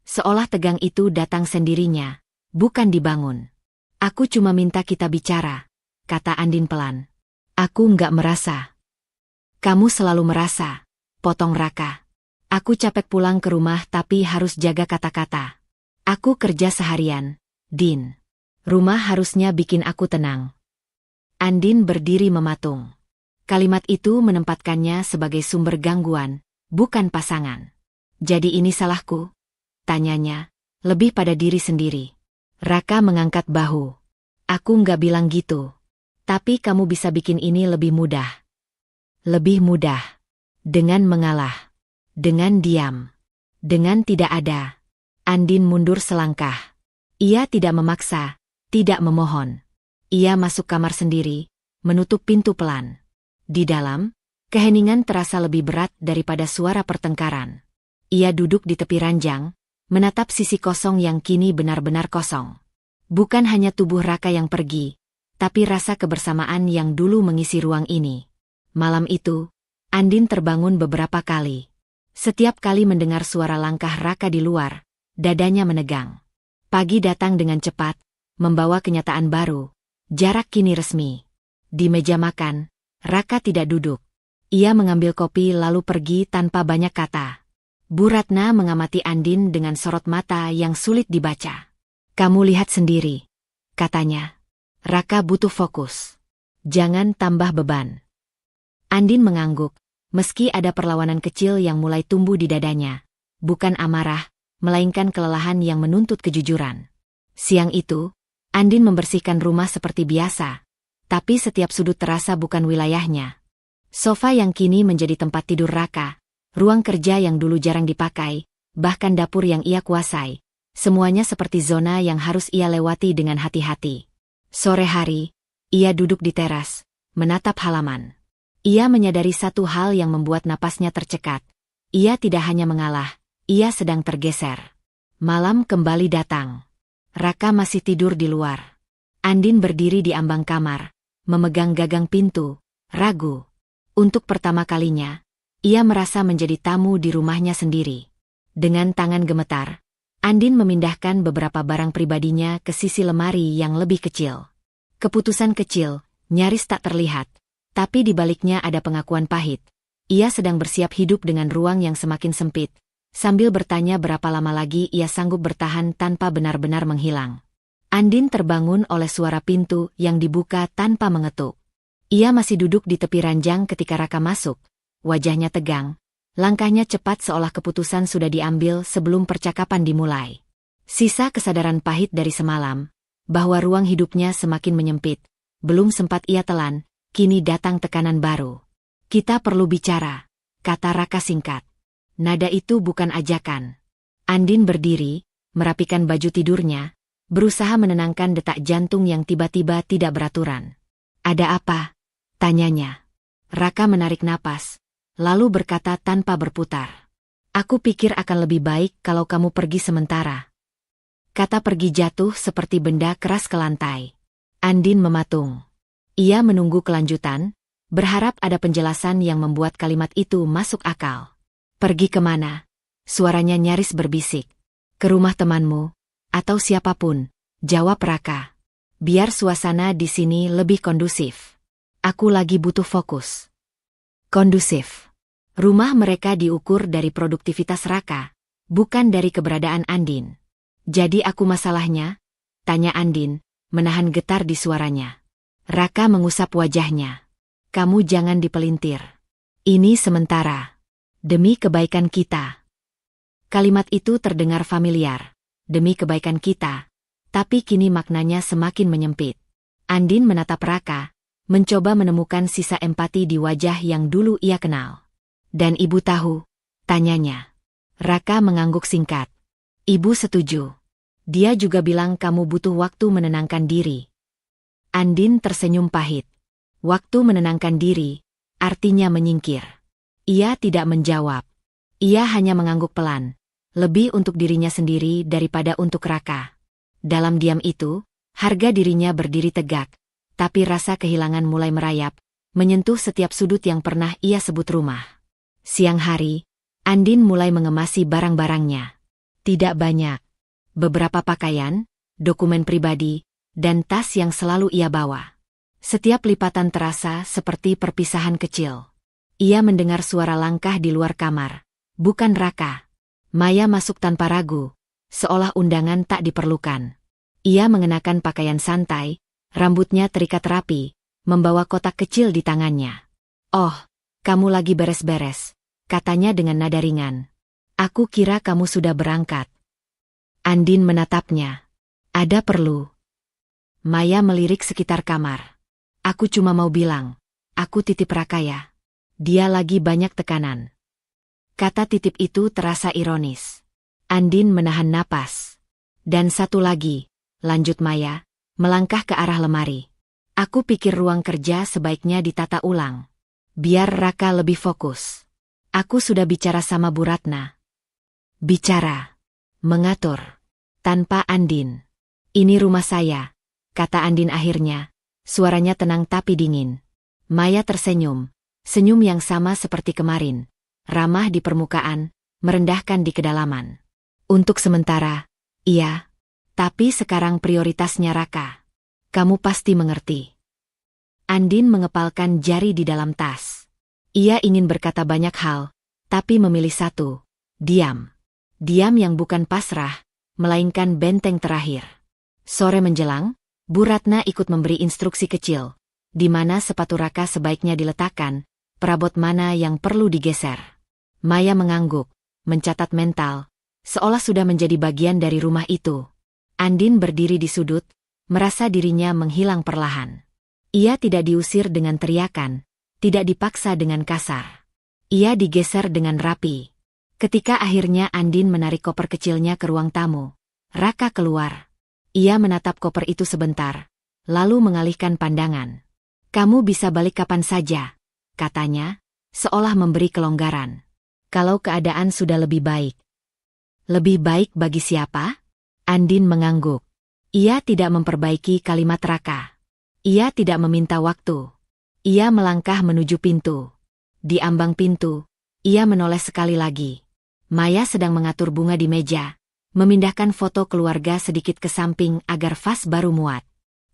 Seolah tegang itu datang sendirinya, bukan dibangun. "Aku cuma minta kita bicara," kata Andin pelan. "Aku nggak merasa." "Kamu selalu merasa," potong Raka. "Aku capek pulang ke rumah tapi harus jaga kata-kata. Aku kerja seharian, Din. Rumah harusnya bikin aku tenang." Andin berdiri mematung. Kalimat itu menempatkannya sebagai sumber gangguan, bukan pasangan. "Jadi ini salahku?" tanyanya, lebih pada diri sendiri. Raka mengangkat bahu. "Aku nggak bilang gitu. Tapi kamu bisa bikin ini lebih mudah." "Lebih mudah." "Dengan mengalah. Dengan diam. Dengan tidak ada." Andin mundur selangkah. Ia tidak memaksa, tidak memohon. Ia masuk kamar sendiri, menutup pintu pelan. Di dalam, keheningan terasa lebih berat daripada suara pertengkaran. Ia duduk di tepi ranjang, menatap sisi kosong yang kini benar-benar kosong. Bukan hanya tubuh Raka yang pergi, tapi rasa kebersamaan yang dulu mengisi ruang ini. Malam itu, Andin terbangun beberapa kali. Setiap kali mendengar suara langkah Raka di luar, dadanya menegang. Pagi datang dengan cepat, membawa kenyataan baru. Jarak kini resmi. Di meja makan, Raka tidak duduk. Ia mengambil kopi lalu pergi tanpa banyak kata. Bu Ratna mengamati Andin dengan sorot mata yang sulit dibaca. "Kamu lihat sendiri," katanya. "Raka butuh fokus. Jangan tambah beban." Andin mengangguk, meski ada perlawanan kecil yang mulai tumbuh di dadanya. Bukan amarah, melainkan kelelahan yang menuntut kejujuran. Siang itu, Andin membersihkan rumah seperti biasa, tapi setiap sudut terasa bukan wilayahnya. Sofa yang kini menjadi tempat tidur Raka, ruang kerja yang dulu jarang dipakai, bahkan dapur yang ia kuasai, semuanya seperti zona yang harus ia lewati dengan hati-hati. Sore hari, ia duduk di teras, menatap halaman. Ia menyadari satu hal yang membuat napasnya tercekat. Ia tidak hanya mengalah, ia sedang tergeser. Malam kembali datang. Raka masih tidur di luar. Andin berdiri di ambang kamar, memegang gagang pintu, ragu. Untuk pertama kalinya, ia merasa menjadi tamu di rumahnya sendiri. Dengan tangan gemetar, Andin memindahkan beberapa barang pribadinya ke sisi lemari yang lebih kecil. Keputusan kecil, nyaris tak terlihat, tapi di baliknya ada pengakuan pahit. Ia sedang bersiap hidup dengan ruang yang semakin sempit, sambil bertanya berapa lama lagi ia sanggup bertahan tanpa benar-benar menghilang. Andin terbangun oleh suara pintu yang dibuka tanpa mengetuk. Ia masih duduk di tepi ranjang ketika Raka masuk, wajahnya tegang, langkahnya cepat seolah keputusan sudah diambil sebelum percakapan dimulai. Sisa kesadaran pahit dari semalam, bahwa ruang hidupnya semakin menyempit, belum sempat ia telan, kini datang tekanan baru. "Kita perlu bicara," kata Raka singkat. Nada itu bukan ajakan. Andin berdiri, merapikan baju tidurnya, berusaha menenangkan detak jantung yang tiba-tiba tidak beraturan. "Ada apa?" tanyanya. Raka menarik napas, lalu berkata tanpa berputar. "Aku pikir akan lebih baik kalau kamu pergi sementara." Kata pergi jatuh seperti benda keras ke lantai. Andin mematung. Ia menunggu kelanjutan, berharap ada penjelasan yang membuat kalimat itu masuk akal. "Pergi kemana?" Suaranya nyaris berbisik. "Ke rumah temanmu, atau siapapun," jawab Raka. "Biar suasana di sini lebih kondusif. Aku lagi butuh fokus." Kondusif. Rumah mereka diukur dari produktivitas Raka, bukan dari keberadaan Andin. "Jadi aku masalahnya?" tanya Andin, menahan getar di suaranya. Raka mengusap wajahnya. "Kamu jangan dipelintir. Ini sementara. Demi kebaikan kita." Kalimat itu terdengar familiar. Demi kebaikan kita. Tapi kini maknanya semakin menyempit. Andin menatap Raka, mencoba menemukan sisa empati di wajah yang dulu ia kenal. "Dan ibu tahu?" tanyanya. Raka mengangguk singkat. Ibu setuju. Dia juga bilang kamu butuh waktu menenangkan diri. Andin tersenyum pahit. Waktu menenangkan diri, artinya menyingkir. Ia tidak menjawab. Ia hanya mengangguk pelan. Lebih untuk dirinya sendiri daripada untuk Raka. Dalam diam itu, harga dirinya berdiri tegak. Tapi rasa kehilangan mulai merayap, menyentuh setiap sudut yang pernah ia sebut rumah. Siang hari, Andin mulai mengemasi barang-barangnya. Tidak banyak. Beberapa pakaian, dokumen pribadi, dan tas yang selalu ia bawa. Setiap lipatan terasa seperti perpisahan kecil. Ia mendengar suara langkah di luar kamar. Bukan Raka. Maya masuk tanpa ragu, seolah undangan tak diperlukan. Ia mengenakan pakaian santai, rambutnya terikat rapi, membawa kotak kecil di tangannya. "Oh, kamu lagi beres-beres," katanya dengan nada ringan. "Aku kira kamu sudah berangkat." Andin menatapnya. "Ada perlu?" Maya melirik sekitar kamar. "Aku cuma mau bilang, aku titip Raka ya. Dia lagi banyak tekanan." Kata titip itu terasa ironis. Andin menahan napas. "Dan satu lagi," lanjut Maya, melangkah ke arah lemari. "Aku pikir ruang kerja sebaiknya ditata ulang. Biar Raka lebih fokus. Aku sudah bicara sama Bu Ratna." "Bicara? Mengatur? Tanpa Andin. Ini rumah saya," kata Andin akhirnya. Suaranya tenang tapi dingin. Maya tersenyum. Senyum yang sama seperti kemarin. Ramah di permukaan, merendahkan di kedalaman. "Untuk sementara, iya. Tapi sekarang prioritasnya Raka. Kamu pasti mengerti." Andin mengepalkan jari di dalam tas. Ia ingin berkata banyak hal, tapi memilih satu. Diam. Diam yang bukan pasrah, melainkan benteng terakhir. Sore menjelang, Bu Ratna ikut memberi instruksi kecil, di mana sepatu Raka sebaiknya diletakkan, perabot mana yang perlu digeser. Maya mengangguk, mencatat mental, seolah sudah menjadi bagian dari rumah itu. Andin berdiri di sudut, merasa dirinya menghilang perlahan. Ia tidak diusir dengan teriakan, tidak dipaksa dengan kasar. Ia digeser dengan rapi. Ketika akhirnya Andin menarik koper kecilnya ke ruang tamu, Raka keluar. Ia menatap koper itu sebentar, lalu mengalihkan pandangan. "Kamu bisa balik kapan saja," katanya, seolah memberi kelonggaran. "Kalau keadaan sudah lebih baik." "Lebih baik bagi siapa?" Andin mengangguk. Ia tidak memperbaiki kalimat Raka. Ia tidak meminta waktu. Ia melangkah menuju pintu. Di ambang pintu, ia menoleh sekali lagi. Maya sedang mengatur bunga di meja, memindahkan foto keluarga sedikit ke samping agar vas baru muat.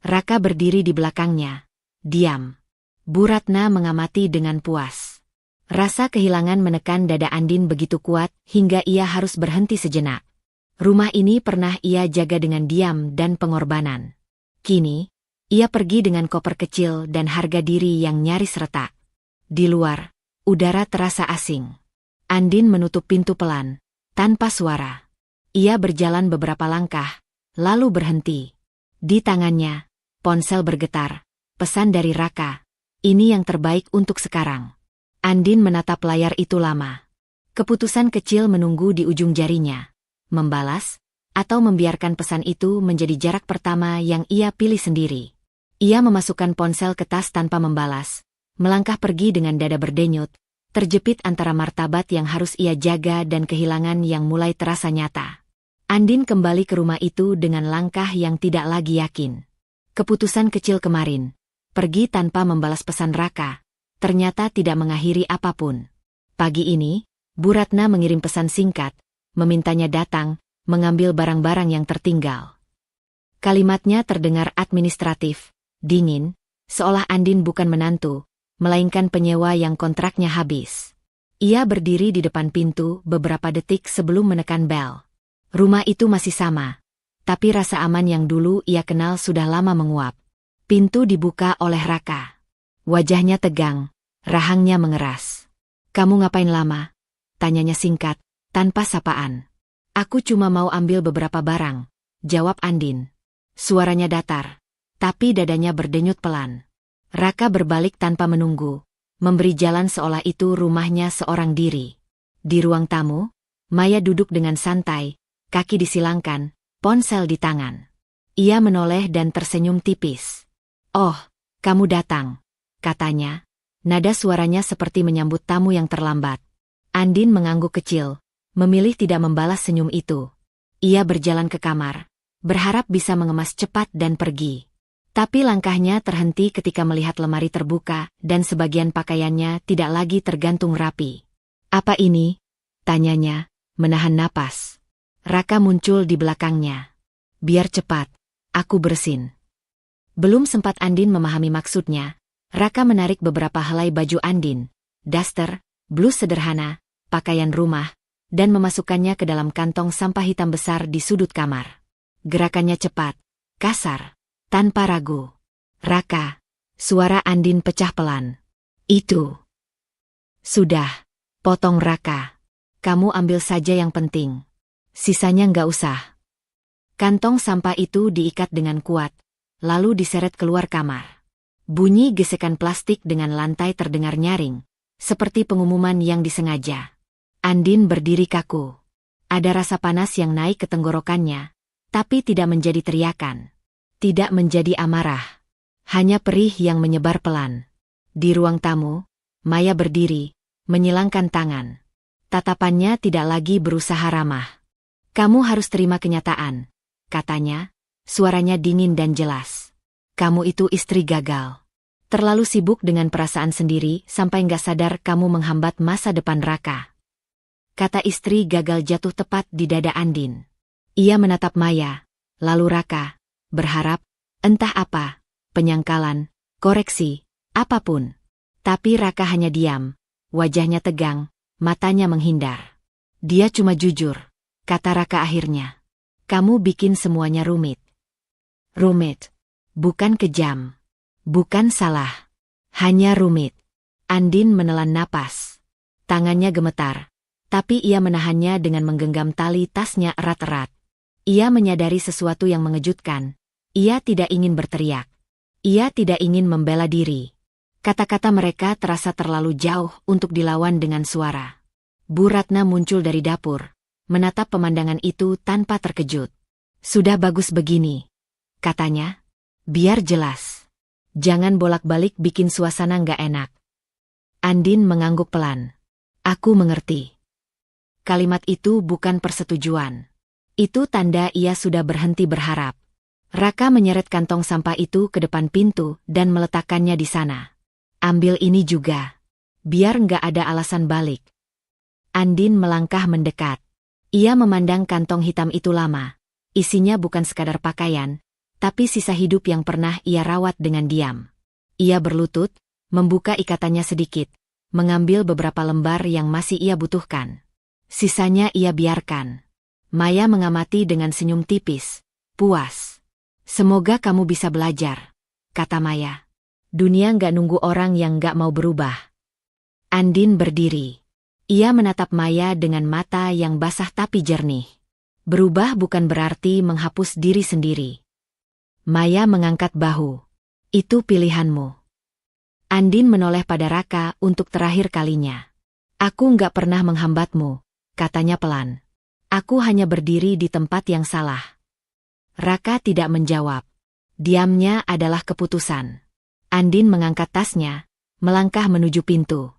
Raka berdiri di belakangnya. Diam. Bu Ratna mengamati dengan puas. Rasa kehilangan menekan dada Andin begitu kuat hingga ia harus berhenti sejenak. Rumah ini pernah ia jaga dengan diam dan pengorbanan. Kini, ia pergi dengan koper kecil dan harga diri yang nyaris retak. Di luar, udara terasa asing. Andin menutup pintu pelan, tanpa suara. Ia berjalan beberapa langkah, lalu berhenti. Di tangannya, ponsel bergetar. Pesan dari Raka. "Ini yang terbaik untuk sekarang." Andin menatap layar itu lama. Keputusan kecil menunggu di ujung jarinya. Membalas, atau membiarkan pesan itu menjadi jarak pertama yang ia pilih sendiri. Ia memasukkan ponsel ke tas tanpa membalas, melangkah pergi dengan dada berdenyut, terjepit antara martabat yang harus ia jaga dan kehilangan yang mulai terasa nyata. Andin kembali ke rumah itu dengan langkah yang tidak lagi yakin. Keputusan kecil kemarin, pergi tanpa membalas pesan Raka, ternyata tidak mengakhiri apapun. Pagi ini, Bu Ratna mengirim pesan singkat, memintanya datang, mengambil barang-barang yang tertinggal. Kalimatnya terdengar administratif, dingin, seolah Andin bukan menantu, melainkan penyewa yang kontraknya habis. Ia berdiri di depan pintu beberapa detik sebelum menekan bel. Rumah itu masih sama, tapi rasa aman yang dulu ia kenal sudah lama menguap. Pintu dibuka oleh Raka. Wajahnya tegang, rahangnya mengeras. "Kamu ngapain lama?" tanyanya singkat, tanpa sapaan. "Aku cuma mau ambil beberapa barang," jawab Andin. Suaranya datar, tapi dadanya berdenyut pelan. Raka berbalik tanpa menunggu, memberi jalan seolah itu rumahnya seorang diri. Di ruang tamu, Maya duduk dengan santai, kaki disilangkan, ponsel di tangan. Ia menoleh dan tersenyum tipis. "Oh, kamu datang," katanya. Nada suaranya seperti menyambut tamu yang terlambat. Andin mengangguk kecil, memilih tidak membalas senyum itu. Ia berjalan ke kamar, berharap bisa mengemas cepat dan pergi. Tapi langkahnya terhenti ketika melihat lemari terbuka dan sebagian pakaiannya tidak lagi tergantung rapi. "Apa ini?" tanyanya, menahan napas. Raka muncul di belakangnya. "Biar cepat, aku bersin." Belum sempat Andin memahami maksudnya, Raka menarik beberapa helai baju Andin, daster, blus sederhana, pakaian rumah, dan memasukkannya ke dalam kantong sampah hitam besar di sudut kamar. Gerakannya cepat, kasar, tanpa ragu. "Raka," suara Andin pecah pelan. "Itu." "Sudah," potong Raka. "Kamu ambil saja yang penting. Sisanya nggak usah." Kantong sampah itu diikat dengan kuat, lalu diseret keluar kamar. Bunyi gesekan plastik dengan lantai terdengar nyaring, seperti pengumuman yang disengaja. Andin berdiri kaku. Ada rasa panas yang naik ke tenggorokannya, tapi tidak menjadi teriakan. Tidak menjadi amarah. Hanya perih yang menyebar pelan. Di ruang tamu, Maya berdiri, menyilangkan tangan. Tatapannya tidak lagi berusaha ramah. "Kamu harus terima kenyataan," katanya, suaranya dingin dan jelas. "Kamu itu istri gagal. Terlalu sibuk dengan perasaan sendiri sampai nggak sadar kamu menghambat masa depan Raka." Kata istri gagal jatuh tepat di dada Andin. Ia menatap Maya, lalu Raka, berharap, entah apa, penyangkalan, koreksi, apapun. Tapi Raka hanya diam, wajahnya tegang, matanya menghindar. "Dia cuma jujur," kata Raka akhirnya. "Kamu bikin semuanya rumit." "Rumit. Bukan kejam. Bukan salah. Hanya rumit." Andin menelan napas. Tangannya gemetar, tapi ia menahannya dengan menggenggam tali tasnya erat-erat. Ia menyadari sesuatu yang mengejutkan. Ia tidak ingin berteriak. Ia tidak ingin membela diri. Kata-kata mereka terasa terlalu jauh untuk dilawan dengan suara. Bu Ratna muncul dari dapur, menatap pemandangan itu tanpa terkejut. "Sudah bagus begini," katanya. "Biar jelas. Jangan bolak-balik bikin suasana nggak enak." Andin mengangguk pelan. "Aku mengerti." Kalimat itu bukan persetujuan. Itu tanda ia sudah berhenti berharap. Raka menyeret kantong sampah itu ke depan pintu dan meletakkannya di sana. "Ambil ini juga. Biar nggak ada alasan balik." Andin melangkah mendekat. Ia memandang kantong hitam itu lama. Isinya bukan sekadar pakaian, tapi sisa hidup yang pernah ia rawat dengan diam. Ia berlutut, membuka ikatannya sedikit, mengambil beberapa lembar yang masih ia butuhkan. Sisanya ia biarkan. Maya mengamati dengan senyum tipis, puas. "Semoga kamu bisa belajar," kata Maya. "Dunia nggak nunggu orang yang nggak mau berubah." Andin berdiri. Ia menatap Maya dengan mata yang basah tapi jernih. Berubah bukan berarti menghapus diri sendiri. Maya mengangkat bahu. "Itu pilihanmu." Andin menoleh pada Raka untuk terakhir kalinya. "Aku nggak pernah menghambatmu," katanya pelan. "Aku hanya berdiri di tempat yang salah." Raka tidak menjawab. Diamnya adalah keputusan. Andin mengangkat tasnya, melangkah menuju pintu.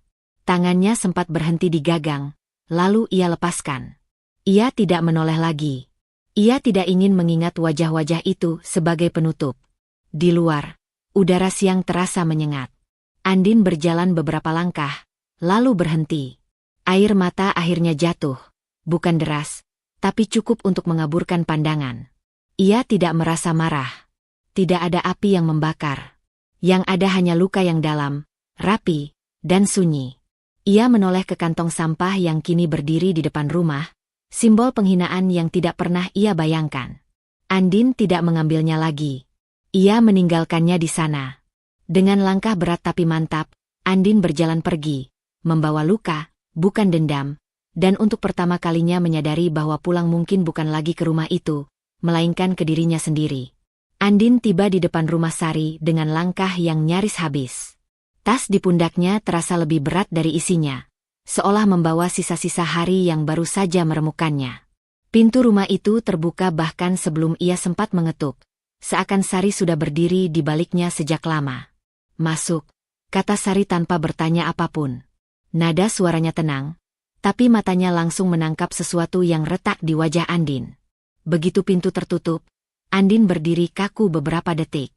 Tangannya sempat berhenti di gagang, lalu ia lepaskan. Ia tidak menoleh lagi. Ia tidak ingin mengingat wajah-wajah itu sebagai penutup. Di luar, udara siang terasa menyengat. Andin berjalan beberapa langkah, lalu berhenti. Air mata akhirnya jatuh, bukan deras, tapi cukup untuk mengaburkan pandangan. Ia tidak merasa marah. Tidak ada api yang membakar. Yang ada hanya luka yang dalam, rapi, dan sunyi. Ia menoleh ke kantong sampah yang kini berdiri di depan rumah, simbol penghinaan yang tidak pernah ia bayangkan. Andin tidak mengambilnya lagi. Ia meninggalkannya di sana. Dengan langkah berat tapi mantap, Andin berjalan pergi, membawa luka, bukan dendam, dan untuk pertama kalinya menyadari bahwa pulang mungkin bukan lagi ke rumah itu, melainkan ke dirinya sendiri. Andin tiba di depan rumah Sari dengan langkah yang nyaris habis. Tas di pundaknya terasa lebih berat dari isinya. seolah membawa sisa-sisa hari yang baru saja meremukkannya. Pintu rumah itu terbuka bahkan sebelum ia sempat mengetuk, seakan Sari sudah berdiri di baliknya sejak lama. "Masuk," kata Sari tanpa bertanya apapun. Nada suaranya tenang, tapi matanya langsung menangkap sesuatu yang retak di wajah Andin. Begitu pintu tertutup, Andin berdiri kaku beberapa detik.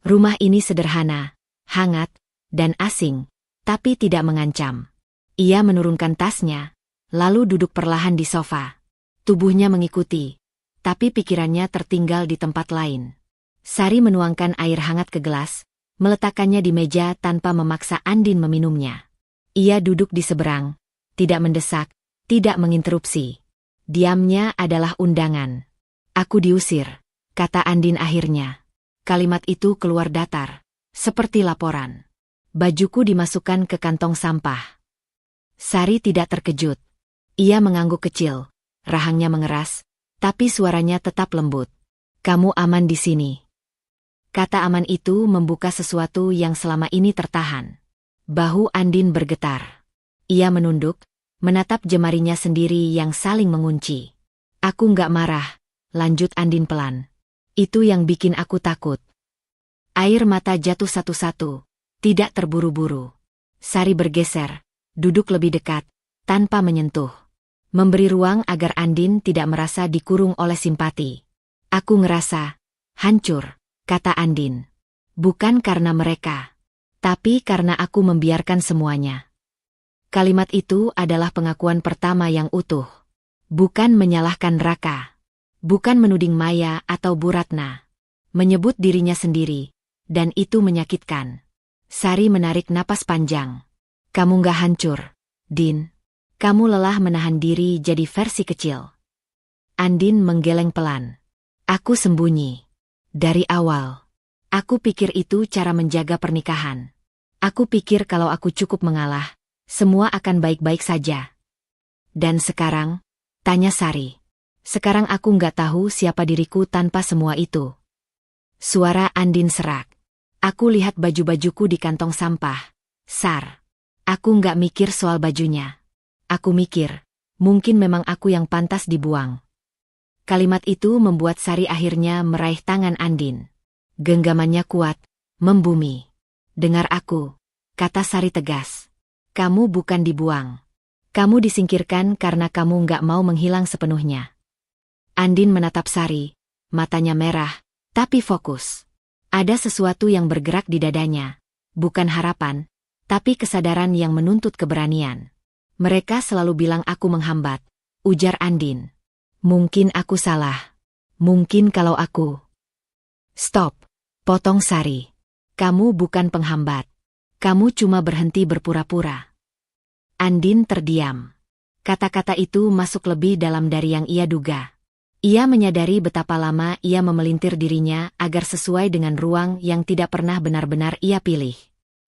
Rumah ini sederhana, hangat, dan asing, tapi tidak mengancam. Ia menurunkan tasnya, lalu duduk perlahan di sofa. Tubuhnya mengikuti, tapi pikirannya tertinggal di tempat lain. Sari menuangkan air hangat ke gelas, meletakkannya di meja tanpa memaksa Andin meminumnya. Ia duduk di seberang, tidak mendesak, tidak menginterupsi. Diamnya adalah undangan. "Aku diusir," kata Andin akhirnya. Kalimat itu keluar datar, seperti laporan. Bajuku dimasukkan ke kantong sampah. Sari tidak terkejut. Ia mengangguk kecil. Rahangnya mengeras, tapi suaranya tetap lembut. "Kamu aman di sini." Kata aman itu membuka sesuatu yang selama ini tertahan. Bahu Andin bergetar. Ia menunduk, menatap jemarinya sendiri yang saling mengunci. "Aku nggak marah," lanjut Andin pelan. "Itu yang bikin aku takut." Air mata jatuh satu-satu, tidak terburu-buru. Sari bergeser, duduk lebih dekat, tanpa menyentuh. Memberi ruang agar Andin tidak merasa dikurung oleh simpati. "Aku ngerasa hancur," kata Andin. "Bukan karena mereka, tapi karena aku membiarkan semuanya." Kalimat itu adalah pengakuan pertama yang utuh. Bukan menyalahkan Raka. Bukan menuding Maya atau Bu Ratna. Menyebut dirinya sendiri. Dan itu menyakitkan. Sari menarik napas panjang. "Kamu nggak hancur, Din. Kamu lelah menahan diri jadi versi kecil." Andin menggeleng pelan. "Aku sembunyi. Dari awal. Aku pikir itu cara menjaga pernikahan. Aku pikir kalau aku cukup mengalah, semua akan baik-baik saja." "Dan sekarang?" tanya Sari. "Sekarang aku nggak tahu siapa diriku tanpa semua itu." Suara Andin serak. "Aku lihat baju-bajuku di kantong sampah, Sar. Aku nggak mikir soal bajunya. Aku mikir, mungkin memang aku yang pantas dibuang." Kalimat itu membuat Sari akhirnya meraih tangan Andin. Genggamannya kuat, membumi. "Dengar aku," kata Sari tegas. "Kamu bukan dibuang. Kamu disingkirkan karena kamu nggak mau menghilang sepenuhnya." Andin menatap Sari, matanya merah, tapi fokus. Ada sesuatu yang bergerak di dadanya. Bukan harapan, tapi kesadaran yang menuntut keberanian. "Mereka selalu bilang aku menghambat," ujar Andin. "Mungkin aku salah. Mungkin kalau aku..." "Stop," potong Sari. "Kamu bukan penghambat. Kamu cuma berhenti berpura-pura." Andin terdiam. Kata-kata itu masuk lebih dalam dari yang ia duga. Ia menyadari betapa lama ia memelintir dirinya agar sesuai dengan ruang yang tidak pernah benar-benar ia pilih.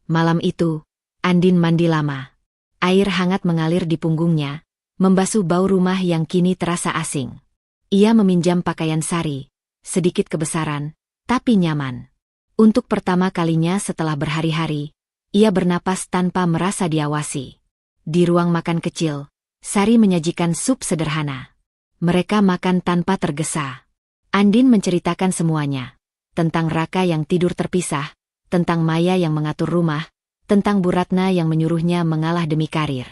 Malam itu, Andin mandi lama. Air hangat mengalir di punggungnya, membasuh bau rumah yang kini terasa asing. Ia meminjam pakaian Sari, sedikit kebesaran, tapi nyaman. Untuk pertama kalinya setelah berhari-hari, ia bernapas tanpa merasa diawasi. Di ruang makan kecil, Sari menyajikan sup sederhana. Mereka makan tanpa tergesa. Andin menceritakan semuanya. Tentang Raka yang tidur terpisah, tentang Maya yang mengatur rumah, tentang Bu Ratna yang menyuruhnya mengalah demi karir.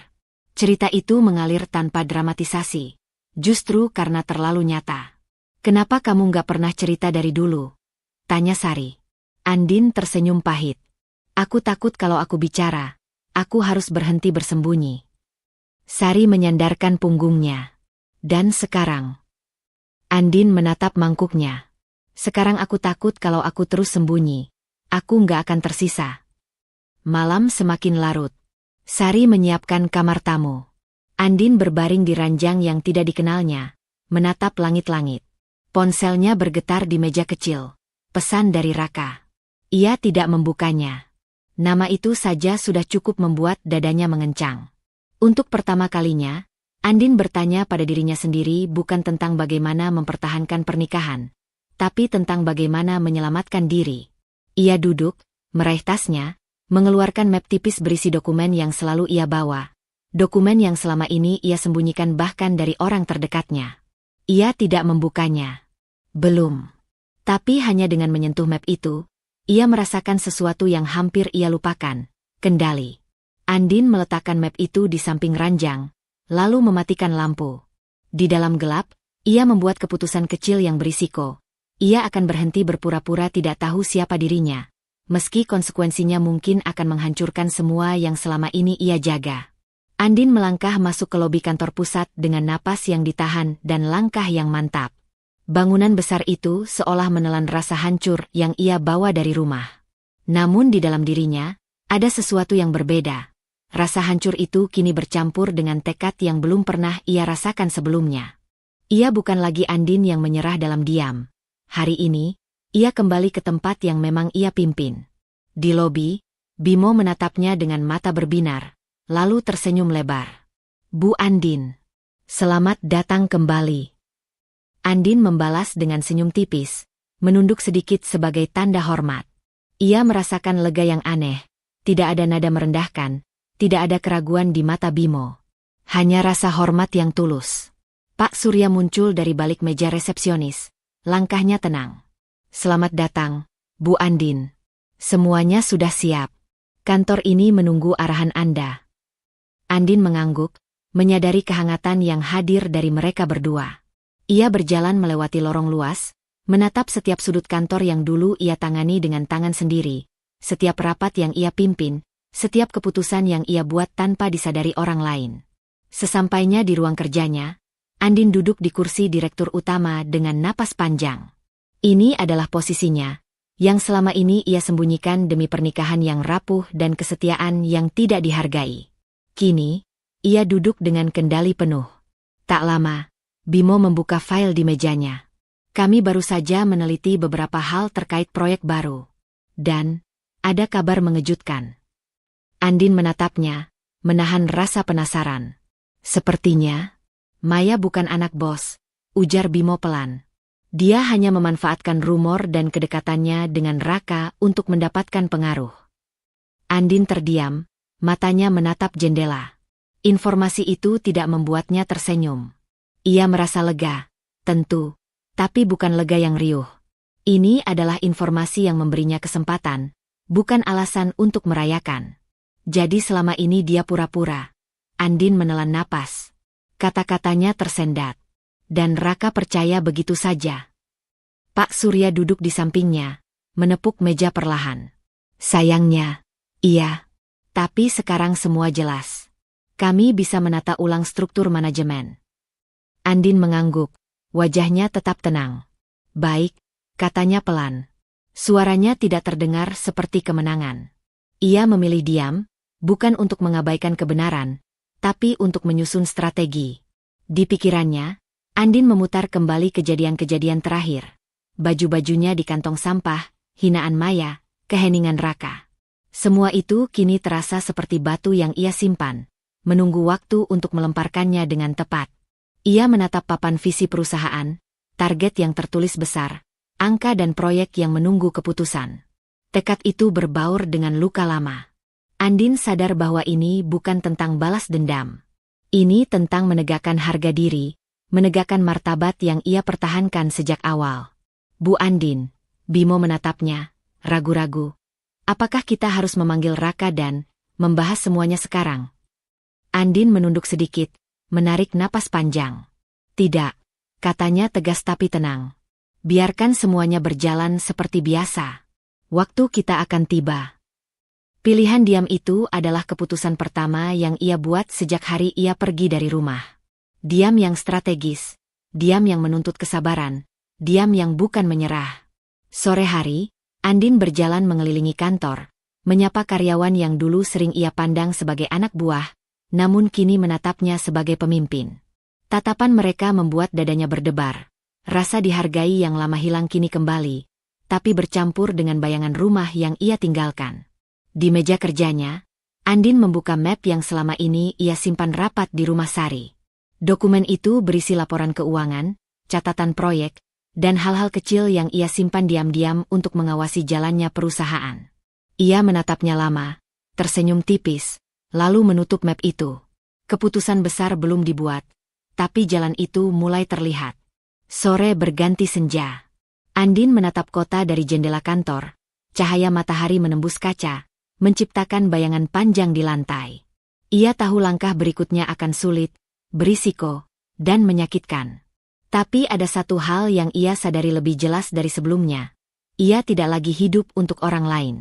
Cerita itu mengalir tanpa dramatisasi, justru karena terlalu nyata. "Kenapa kamu nggak pernah cerita dari dulu?" tanya Sari. Andin tersenyum pahit. "Aku takut kalau aku bicara, aku harus berhenti bersembunyi." Sari menyandarkan punggungnya. "Dan sekarang?" Andin menatap mangkuknya. "Sekarang aku takut kalau aku terus sembunyi, aku nggak akan tersisa." Malam semakin larut. Sari menyiapkan kamar tamu. Andin berbaring di ranjang yang tidak dikenalnya, menatap langit-langit. Ponselnya bergetar di meja kecil. Pesan dari Raka. Ia tidak membukanya. Nama itu saja sudah cukup membuat dadanya mengencang. Untuk pertama kalinya, Andin bertanya pada dirinya sendiri bukan tentang bagaimana mempertahankan pernikahan, tapi tentang bagaimana menyelamatkan diri. Ia duduk, meraih tasnya, mengeluarkan map tipis berisi dokumen yang selalu ia bawa, Dokumen yang selama ini ia sembunyikan bahkan dari orang terdekatnya. Ia tidak membukanya. Belum. Tapi hanya dengan menyentuh map itu, ia merasakan sesuatu yang hampir ia lupakan, kendali. Andin meletakkan map itu di samping ranjang, lalu mematikan lampu. Di dalam gelap, ia membuat keputusan kecil yang berisiko. Ia akan berhenti berpura-pura tidak tahu siapa dirinya, meski konsekuensinya mungkin akan menghancurkan semua yang selama ini ia jaga. Andin melangkah masuk ke lobi kantor pusat dengan napas yang ditahan dan langkah yang mantap. Bangunan besar itu seolah menelan rasa hancur yang ia bawa dari rumah. Namun di dalam dirinya, ada sesuatu yang berbeda. Rasa hancur itu kini bercampur dengan tekad yang belum pernah ia rasakan sebelumnya. Ia bukan lagi Andin yang menyerah dalam diam. Hari ini, ia kembali ke tempat yang memang ia pimpin. Di lobi, Bimo menatapnya dengan mata berbinar, lalu tersenyum lebar. "Bu Andin, selamat datang kembali." Andin membalas dengan senyum tipis, menunduk sedikit sebagai tanda hormat. Ia merasakan lega yang aneh, tidak ada nada merendahkan, tidak ada keraguan di mata Bimo. Hanya rasa hormat yang tulus. Pak Surya muncul dari balik meja resepsionis. Langkahnya tenang. "Selamat datang, Bu Andin. Semuanya sudah siap. Kantor ini menunggu arahan Anda." Andin mengangguk, menyadari kehangatan yang hadir dari mereka berdua. Ia berjalan melewati lorong luas, menatap setiap sudut kantor yang dulu ia tangani dengan tangan sendiri, setiap rapat yang ia pimpin, setiap keputusan yang ia buat tanpa disadari orang lain. Sesampainya di ruang kerjanya, Andin duduk di kursi direktur utama dengan napas panjang. Ini adalah posisinya, yang selama ini ia sembunyikan demi pernikahan yang rapuh dan kesetiaan yang tidak dihargai. Kini, ia duduk dengan kendali penuh. Tak lama, Bimo membuka file di mejanya. "Kami baru saja meneliti beberapa hal terkait proyek baru. Dan, ada kabar mengejutkan." Andin menatapnya, menahan rasa penasaran. "Sepertinya, Maya bukan anak bos," ujar Bimo pelan. "Dia hanya memanfaatkan rumor dan kedekatannya dengan Raka untuk mendapatkan pengaruh." Andin terdiam, matanya menatap jendela. Informasi itu tidak membuatnya tersenyum. Ia merasa lega, tentu, tapi bukan lega yang riuh. Ini adalah informasi yang memberinya kesempatan, bukan alasan untuk merayakan. Jadi selama ini dia pura-pura. Andin menelan napas. Kata-katanya tersendat. Dan Raka percaya begitu saja. Pak Surya duduk di sampingnya, menepuk meja perlahan. "Sayangnya, iya. Tapi sekarang semua jelas. Kami bisa menata ulang struktur manajemen." Andin mengangguk, wajahnya tetap tenang. "Baik," katanya pelan. Suaranya tidak terdengar seperti kemenangan. Ia memilih diam, bukan untuk mengabaikan kebenaran, tapi untuk menyusun strategi. Di pikirannya, Andin memutar kembali kejadian-kejadian terakhir. Baju-bajunya di kantong sampah, hinaan Maya, keheningan Raka. Semua itu kini terasa seperti batu yang ia simpan, menunggu waktu untuk melemparkannya dengan tepat. Ia menatap papan visi perusahaan, target yang tertulis besar, angka dan proyek yang menunggu keputusan. Tekad itu berbaur dengan luka lama. Andin sadar bahwa ini bukan tentang balas dendam. Ini tentang menegakkan harga diri, menegakkan martabat yang ia pertahankan sejak awal. "Bu Andin," Bimo menatapnya, ragu-ragu. "Apakah kita harus memanggil Raka dan membahas semuanya sekarang?" Andin menunduk sedikit, menarik napas panjang. "Tidak," katanya tegas tapi tenang. "Biarkan semuanya berjalan seperti biasa. Waktu kita akan tiba." Pilihan diam itu adalah keputusan pertama yang ia buat sejak hari ia pergi dari rumah. Diam yang strategis, diam yang menuntut kesabaran, diam yang bukan menyerah. Sore hari, Andin berjalan mengelilingi kantor, menyapa karyawan yang dulu sering ia pandang sebagai anak buah, namun kini menatapnya sebagai pemimpin. Tatapan mereka membuat dadanya berdebar. Rasa dihargai yang lama hilang kini kembali, tapi bercampur dengan bayangan rumah yang ia tinggalkan. Di meja kerjanya, Andin membuka map yang selama ini ia simpan rapat di rumah Sari. Dokumen itu berisi laporan keuangan, catatan proyek, dan hal-hal kecil yang ia simpan diam-diam untuk mengawasi jalannya perusahaan. Ia menatapnya lama, tersenyum tipis, lalu menutup map itu. Keputusan besar belum dibuat, tapi jalan itu mulai terlihat. Sore berganti senja. Andin menatap kota dari jendela kantor. Cahaya matahari menembus kaca, menciptakan bayangan panjang di lantai. Ia tahu langkah berikutnya akan sulit, berisiko, dan menyakitkan. Tapi ada satu hal yang ia sadari lebih jelas dari sebelumnya. Ia tidak lagi hidup untuk orang lain.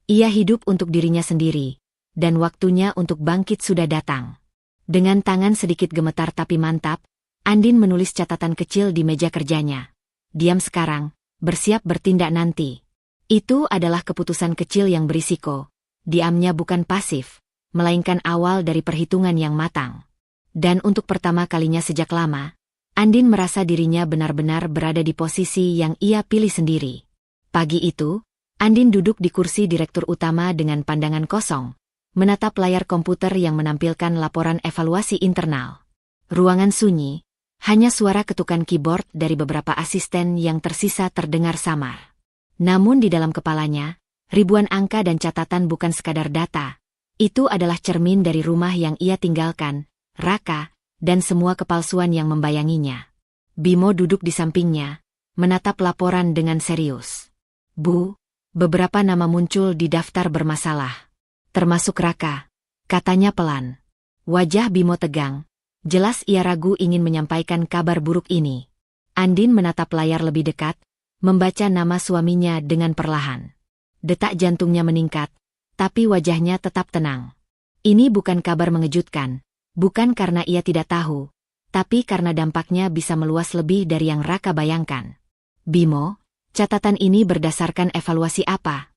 Ia hidup untuk dirinya sendiri, dan waktunya untuk bangkit sudah datang. Dengan tangan sedikit gemetar tapi mantap, Andin menulis catatan kecil di meja kerjanya. Diam sekarang, bersiap bertindak nanti. Itu adalah keputusan kecil yang berisiko. Diamnya bukan pasif, melainkan awal dari perhitungan yang matang. Dan untuk pertama kalinya sejak lama, Andin merasa dirinya benar-benar berada di posisi yang ia pilih sendiri. Pagi itu, Andin duduk di kursi direktur utama dengan pandangan kosong, menatap layar komputer yang menampilkan laporan evaluasi internal. Ruangan sunyi, hanya suara ketukan keyboard dari beberapa asisten yang tersisa terdengar samar. Namun di dalam kepalanya, ribuan angka dan catatan bukan sekadar data. Itu adalah cermin dari rumah yang ia tinggalkan, Raka, dan semua kepalsuan yang membayanginya. Bimo duduk di sampingnya, menatap laporan dengan serius. Bu, beberapa nama muncul di daftar bermasalah. Termasuk Raka, katanya pelan. Wajah Bimo tegang, jelas ia ragu ingin menyampaikan kabar buruk ini. Andin menatap layar lebih dekat, membaca nama suaminya dengan perlahan. Detak jantungnya meningkat, tapi wajahnya tetap tenang. Ini bukan kabar mengejutkan, bukan karena ia tidak tahu, tapi karena dampaknya bisa meluas lebih dari yang Raka bayangkan. Bimo, catatan ini berdasarkan evaluasi apa?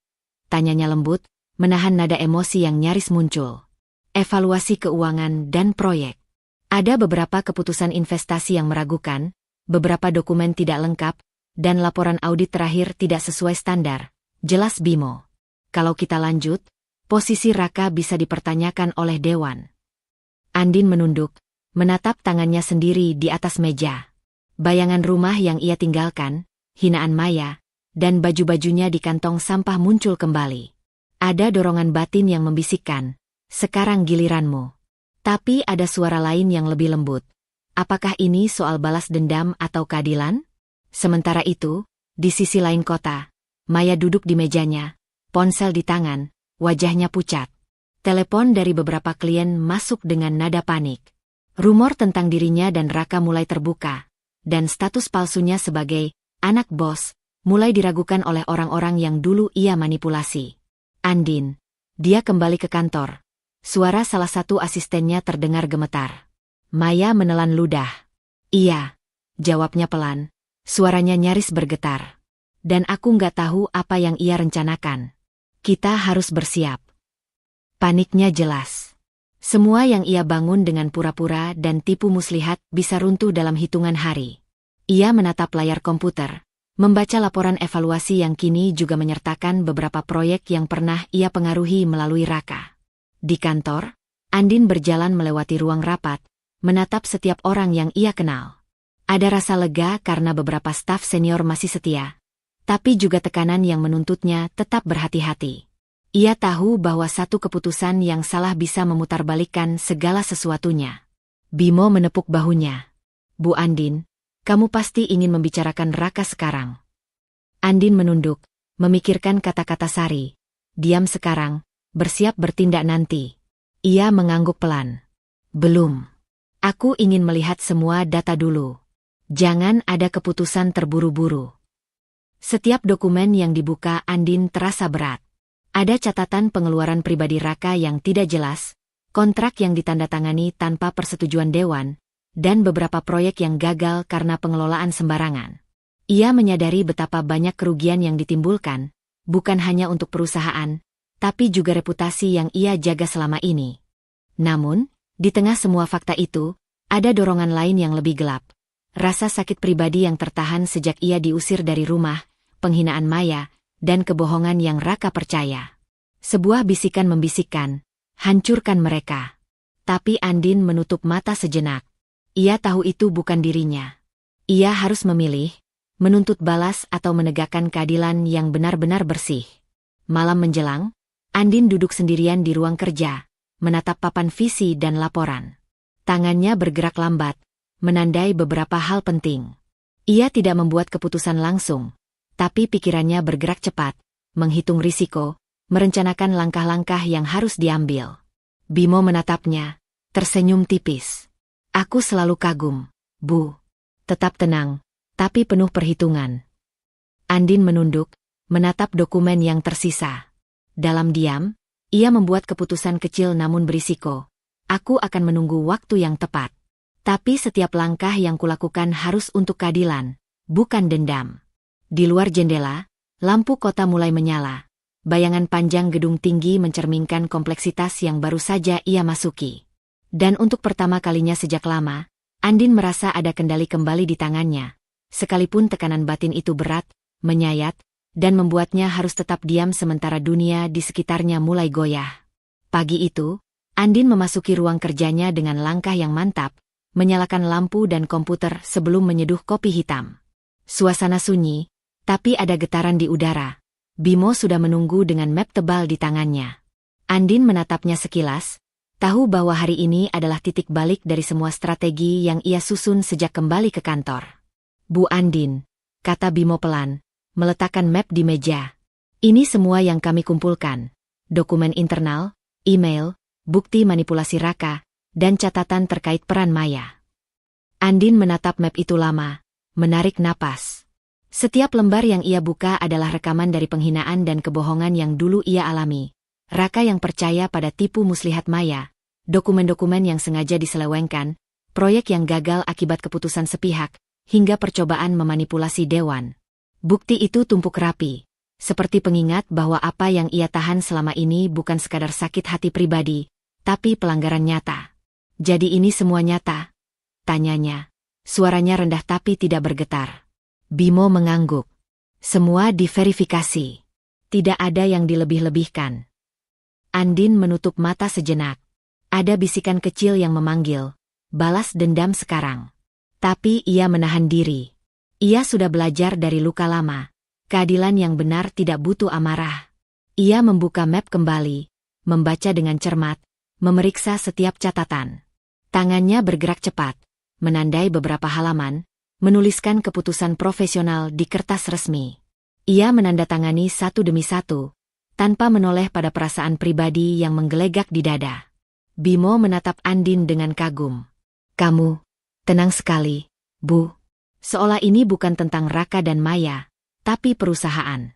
Tanyanya lembut, menahan nada emosi yang nyaris muncul. Evaluasi keuangan dan proyek. Ada beberapa keputusan investasi yang meragukan, beberapa dokumen tidak lengkap, dan laporan audit terakhir tidak sesuai standar, jelas Bimo. Kalau kita lanjut, posisi Raka bisa dipertanyakan oleh Dewan. Andin menunduk, menatap tangannya sendiri di atas meja. Bayangan rumah yang ia tinggalkan, hinaan Maya, dan baju-bajunya di kantong sampah muncul kembali. Ada dorongan batin yang membisikkan, sekarang giliranmu. Tapi ada suara lain yang lebih lembut. Apakah ini soal balas dendam atau keadilan? Sementara itu, di sisi lain kota, Maya duduk di mejanya, ponsel di tangan, wajahnya pucat. Telepon dari beberapa klien masuk dengan nada panik. Rumor tentang dirinya dan Raka mulai terbuka, dan status palsunya sebagai anak bos mulai diragukan oleh orang-orang yang dulu ia manipulasi. Andin, dia kembali ke kantor. Suara salah satu asistennya terdengar gemetar. Maya menelan ludah. Iya, jawabnya pelan. Suaranya nyaris bergetar. Dan aku nggak tahu apa yang ia rencanakan. Kita harus bersiap. Paniknya jelas. Semua yang ia bangun dengan pura-pura dan tipu muslihat bisa runtuh dalam hitungan hari. Ia menatap layar komputer, membaca laporan evaluasi yang kini juga menyertakan beberapa proyek yang pernah ia pengaruhi melalui Raka. Di kantor, Andin berjalan melewati ruang rapat, menatap setiap orang yang ia kenal. Ada rasa lega karena beberapa staf senior masih setia, tapi juga tekanan yang menuntutnya tetap berhati-hati. Ia tahu bahwa satu keputusan yang salah bisa memutarbalikkan segala sesuatunya. Bimo menepuk bahunya. Bu Andin, kamu pasti ingin membicarakan Raka sekarang. Andin menunduk, memikirkan kata-kata Sari. Diam sekarang, bersiap bertindak nanti. Ia mengangguk pelan. Belum. Aku ingin melihat semua data dulu. Jangan ada keputusan terburu-buru. Setiap dokumen yang dibuka Andin terasa berat. Ada catatan pengeluaran pribadi Raka yang tidak jelas, kontrak yang ditandatangani tanpa persetujuan dewan, dan beberapa proyek yang gagal karena pengelolaan sembarangan. Ia menyadari betapa banyak kerugian yang ditimbulkan, bukan hanya untuk perusahaan, tapi juga reputasi yang ia jaga selama ini. Namun, di tengah semua fakta itu, ada dorongan lain yang lebih gelap. Rasa sakit pribadi yang tertahan sejak ia diusir dari rumah, penghinaan Maya, dan kebohongan yang Raka percaya. Sebuah bisikan membisikkan, hancurkan mereka. Tapi Andin menutup mata sejenak. Ia tahu itu bukan dirinya. Ia harus memilih, menuntut balas atau menegakkan keadilan yang benar-benar bersih. Malam menjelang, Andin duduk sendirian di ruang kerja, menatap papan visi dan laporan. Tangannya bergerak lambat, menandai beberapa hal penting. Ia tidak membuat keputusan langsung, tapi pikirannya bergerak cepat, menghitung risiko, merencanakan langkah-langkah yang harus diambil. Bimo menatapnya, tersenyum tipis. Aku selalu kagum, Bu. Tetap tenang, tapi penuh perhitungan. Andin menunduk, menatap dokumen yang tersisa. Dalam diam, ia membuat keputusan kecil namun berisiko. Aku akan menunggu waktu yang tepat. Tapi setiap langkah yang kulakukan harus untuk keadilan, bukan dendam. Di luar jendela, lampu kota mulai menyala. Bayangan panjang gedung tinggi mencerminkan kompleksitas yang baru saja ia masuki. Dan untuk pertama kalinya sejak lama, Andin merasa ada kendali kembali di tangannya. Sekalipun tekanan batin itu berat, menyayat, dan membuatnya harus tetap diam sementara dunia di sekitarnya mulai goyah. Pagi itu, Andin memasuki ruang kerjanya dengan langkah yang mantap, menyalakan lampu dan komputer sebelum menyeduh kopi hitam. Suasana sunyi, tapi ada getaran di udara. Bimo sudah menunggu dengan map tebal di tangannya. Andin menatapnya sekilas, tahu bahwa hari ini adalah titik balik dari semua strategi yang ia susun sejak kembali ke kantor. Bu Andin, kata Bimo pelan, meletakkan map di meja. Ini semua yang kami kumpulkan. Dokumen internal, email, bukti manipulasi Raka, dan catatan terkait peran Maya. Andin menatap map itu lama, menarik napas. Setiap lembar yang ia buka adalah rekaman dari penghinaan dan kebohongan yang dulu ia alami. Raka yang percaya pada tipu muslihat Maya, dokumen-dokumen yang sengaja diselewengkan, proyek yang gagal akibat keputusan sepihak, hingga percobaan memanipulasi Dewan. Bukti itu tumpuk rapi, seperti pengingat bahwa apa yang ia tahan selama ini bukan sekadar sakit hati pribadi, tapi pelanggaran nyata. Jadi ini semua nyata? Tanyanya. Suaranya rendah tapi tidak bergetar. Bimo mengangguk. Semua diverifikasi. Tidak ada yang dilebih-lebihkan. Andin menutup mata sejenak. Ada bisikan kecil yang memanggil, balas dendam sekarang. Tapi ia menahan diri. Ia sudah belajar dari luka lama. Keadilan yang benar tidak butuh amarah. Ia membuka map kembali, membaca dengan cermat, memeriksa setiap catatan. Tangannya bergerak cepat, menandai beberapa halaman, menuliskan keputusan profesional di kertas resmi. Ia menandatangani satu demi satu, tanpa menoleh pada perasaan pribadi yang menggelegak di dada. Bimo menatap Andin dengan kagum. Kamu, tenang sekali, Bu. Seolah ini bukan tentang Raka dan Maya, tapi perusahaan.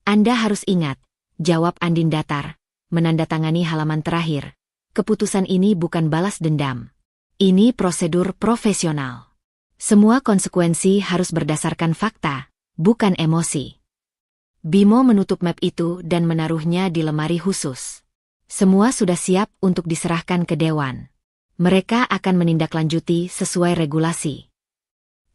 Anda harus ingat, jawab Andin datar, menandatangani halaman terakhir. Keputusan ini bukan balas dendam. Ini prosedur profesional. Semua konsekuensi harus berdasarkan fakta, bukan emosi. Bimo menutup map itu dan menaruhnya di lemari khusus. Semua sudah siap untuk diserahkan ke Dewan. Mereka akan menindaklanjuti sesuai regulasi.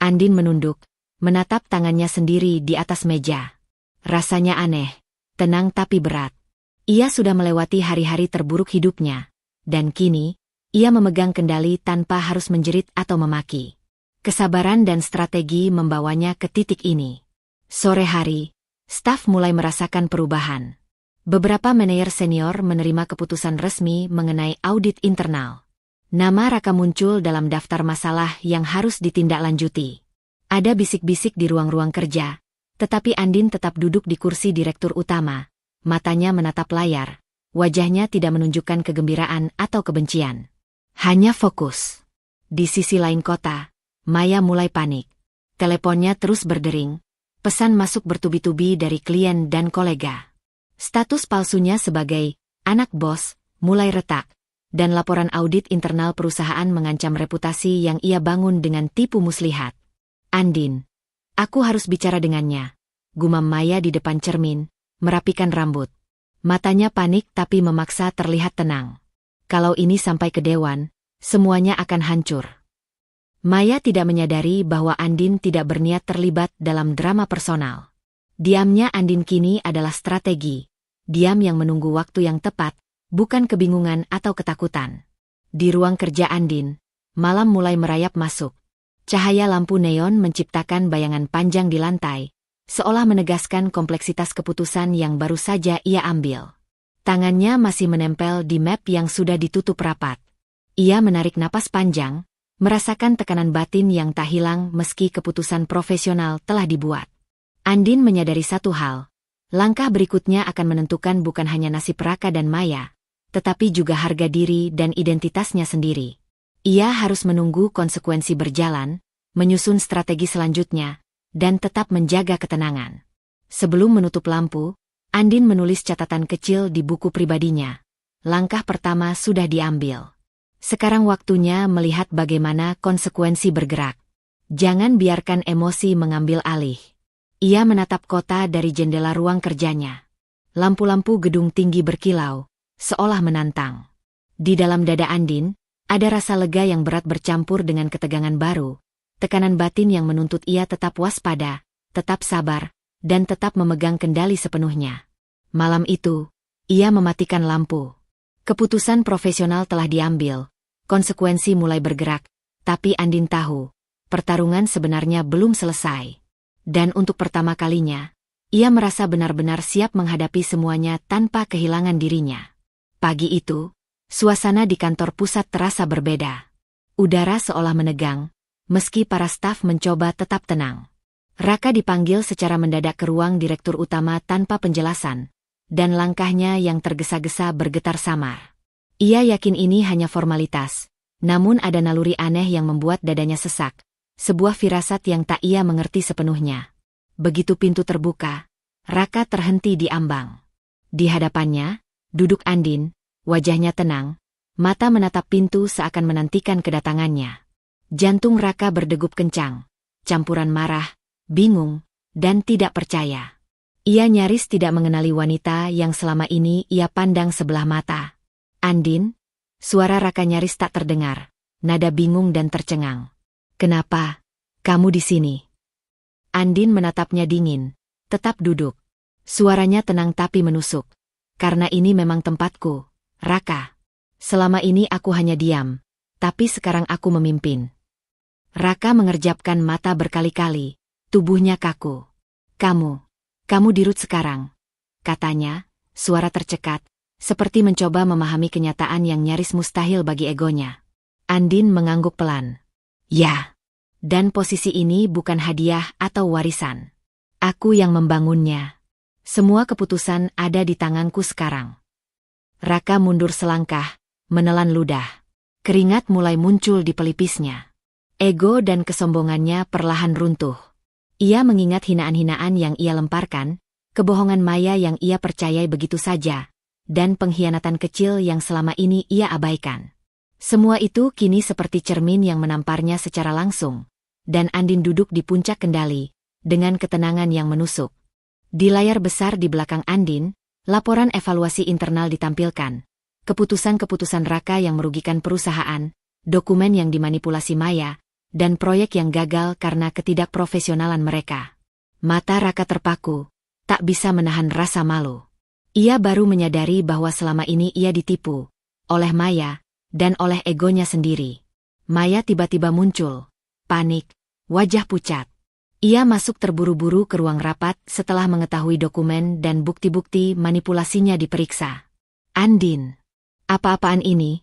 Andin menunduk, menatap tangannya sendiri di atas meja. Rasanya aneh, tenang tapi berat. Ia sudah melewati hari-hari terburuk hidupnya, dan kini, ia memegang kendali tanpa harus menjerit atau memaki. Kesabaran dan strategi membawanya ke titik ini. Sore hari, staf mulai merasakan perubahan. Beberapa manajer senior menerima keputusan resmi mengenai audit internal. Nama Raka muncul dalam daftar masalah yang harus ditindaklanjuti. Ada bisik-bisik di ruang-ruang kerja, tetapi Andin tetap duduk di kursi direktur utama. Matanya menatap layar, wajahnya tidak menunjukkan kegembiraan atau kebencian. Hanya fokus. Di sisi lain kota, Maya mulai panik. Teleponnya terus berdering. Pesan masuk bertubi-tubi dari klien dan kolega. Status palsunya sebagai anak bos mulai retak, dan laporan audit internal perusahaan mengancam reputasi yang ia bangun dengan tipu muslihat. Andin, aku harus bicara dengannya. Gumam Maya di depan cermin, merapikan rambut. Matanya panik tapi memaksa terlihat tenang. Kalau ini sampai ke Dewan, semuanya akan hancur. Maya tidak menyadari bahwa Andin tidak berniat terlibat dalam drama personal. Diamnya Andin kini adalah strategi. Diam yang menunggu waktu yang tepat, bukan kebingungan atau ketakutan. Di ruang kerja Andin, malam mulai merayap masuk. Cahaya lampu neon menciptakan bayangan panjang di lantai, seolah menegaskan kompleksitas keputusan yang baru saja ia ambil. Tangannya masih menempel di map yang sudah ditutup rapat. Ia menarik napas panjang, merasakan tekanan batin yang tak hilang meski keputusan profesional telah dibuat. Andin menyadari satu hal, langkah berikutnya akan menentukan bukan hanya nasib Raka dan Maya, tetapi juga harga diri dan identitasnya sendiri. Ia harus menunggu konsekuensi berjalan, menyusun strategi selanjutnya, dan tetap menjaga ketenangan. Sebelum menutup lampu, Andin menulis catatan kecil di buku pribadinya. Langkah pertama sudah diambil. Sekarang waktunya melihat bagaimana konsekuensi bergerak. Jangan biarkan emosi mengambil alih. Ia menatap kota dari jendela ruang kerjanya. Lampu-lampu gedung tinggi berkilau, seolah menantang. Di dalam dada Andin, ada rasa lega yang berat bercampur dengan ketegangan baru, tekanan batin yang menuntut ia tetap waspada, tetap sabar, dan tetap memegang kendali sepenuhnya. Malam itu, ia mematikan lampu. Keputusan profesional telah diambil, konsekuensi mulai bergerak, tapi Andin tahu, pertarungan sebenarnya belum selesai. Dan untuk pertama kalinya, ia merasa benar-benar siap menghadapi semuanya tanpa kehilangan dirinya. Pagi itu, suasana di kantor pusat terasa berbeda. Udara seolah menegang, meski para staf mencoba tetap tenang. Raka dipanggil secara mendadak ke ruang direktur utama tanpa penjelasan, dan langkahnya yang tergesa-gesa bergetar samar. Ia yakin ini hanya formalitas, namun ada naluri aneh yang membuat dadanya sesak, sebuah firasat yang tak ia mengerti sepenuhnya. Begitu pintu terbuka, Raka terhenti di ambang. Di hadapannya, duduk Andin, wajahnya tenang, mata menatap pintu seakan menantikan kedatangannya. Jantung Raka berdegup kencang, campuran marah, bingung, dan tidak percaya. Ia nyaris tidak mengenali wanita yang selama ini ia pandang sebelah mata. Andin, suara Raka nyaris tak terdengar, nada bingung dan tercengang. Kenapa kamu di sini? Andin menatapnya dingin, tetap duduk. Suaranya tenang tapi menusuk. Karena ini memang tempatku, Raka. Selama ini aku hanya diam, tapi sekarang aku memimpin. Raka mengerjapkan mata berkali-kali, tubuhnya kaku. Kamu dirut sekarang, katanya, suara tercekat, seperti mencoba memahami kenyataan yang nyaris mustahil bagi egonya. Andin mengangguk pelan. Ya, dan posisi ini bukan hadiah atau warisan. Aku yang membangunnya. Semua keputusan ada di tanganku sekarang. Raka mundur selangkah, menelan ludah. Keringat mulai muncul di pelipisnya. Ego dan kesombongannya perlahan runtuh. Ia mengingat hinaan-hinaan yang ia lemparkan, kebohongan Maya yang ia percayai begitu saja, dan pengkhianatan kecil yang selama ini ia abaikan. Semua itu kini seperti cermin yang menamparnya secara langsung, dan Andin duduk di puncak kendali, dengan ketenangan yang menusuk. Di layar besar di belakang Andin, laporan evaluasi internal ditampilkan. Keputusan-keputusan Raka yang merugikan perusahaan, dokumen yang dimanipulasi Maya, dan proyek yang gagal karena ketidakprofesionalan mereka. Mata Raka terpaku, tak bisa menahan rasa malu. Ia baru menyadari bahwa selama ini ia ditipu oleh Maya, dan oleh egonya sendiri. Maya tiba-tiba muncul, panik, wajah pucat. Ia masuk terburu-buru ke ruang rapat setelah mengetahui dokumen dan bukti-bukti manipulasinya diperiksa. Andin, apa-apaan ini?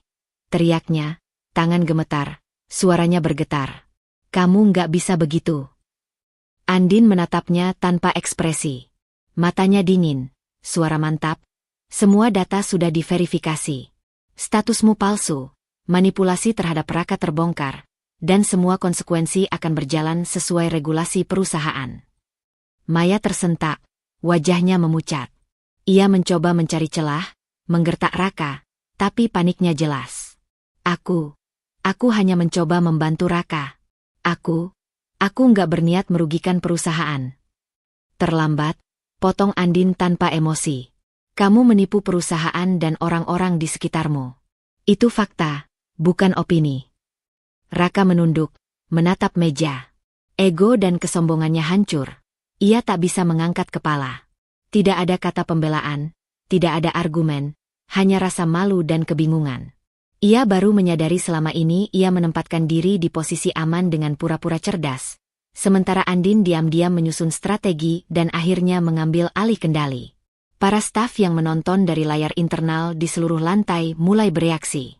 Teriaknya, tangan gemetar, suaranya bergetar. Kamu nggak bisa begitu. Andin menatapnya tanpa ekspresi. Matanya dingin, suara mantap. Semua data sudah diverifikasi. Statusmu palsu, manipulasi terhadap Raka terbongkar, dan semua konsekuensi akan berjalan sesuai regulasi perusahaan. Maya tersentak, wajahnya memucat. Ia mencoba mencari celah, menggertak Raka, tapi paniknya jelas. Aku hanya mencoba membantu Raka. Aku nggak berniat merugikan perusahaan. Terlambat, potong Andin tanpa emosi. Kamu menipu perusahaan dan orang-orang di sekitarmu. Itu fakta, bukan opini. Raka menunduk, menatap meja. Ego dan kesombongannya hancur. Ia tak bisa mengangkat kepala. Tidak ada kata pembelaan, tidak ada argumen, hanya rasa malu dan kebingungan. Ia baru menyadari selama ini ia menempatkan diri di posisi aman dengan pura-pura cerdas. Sementara Andin diam-diam menyusun strategi dan akhirnya mengambil alih kendali. Para staf yang menonton dari layar internal di seluruh lantai mulai bereaksi.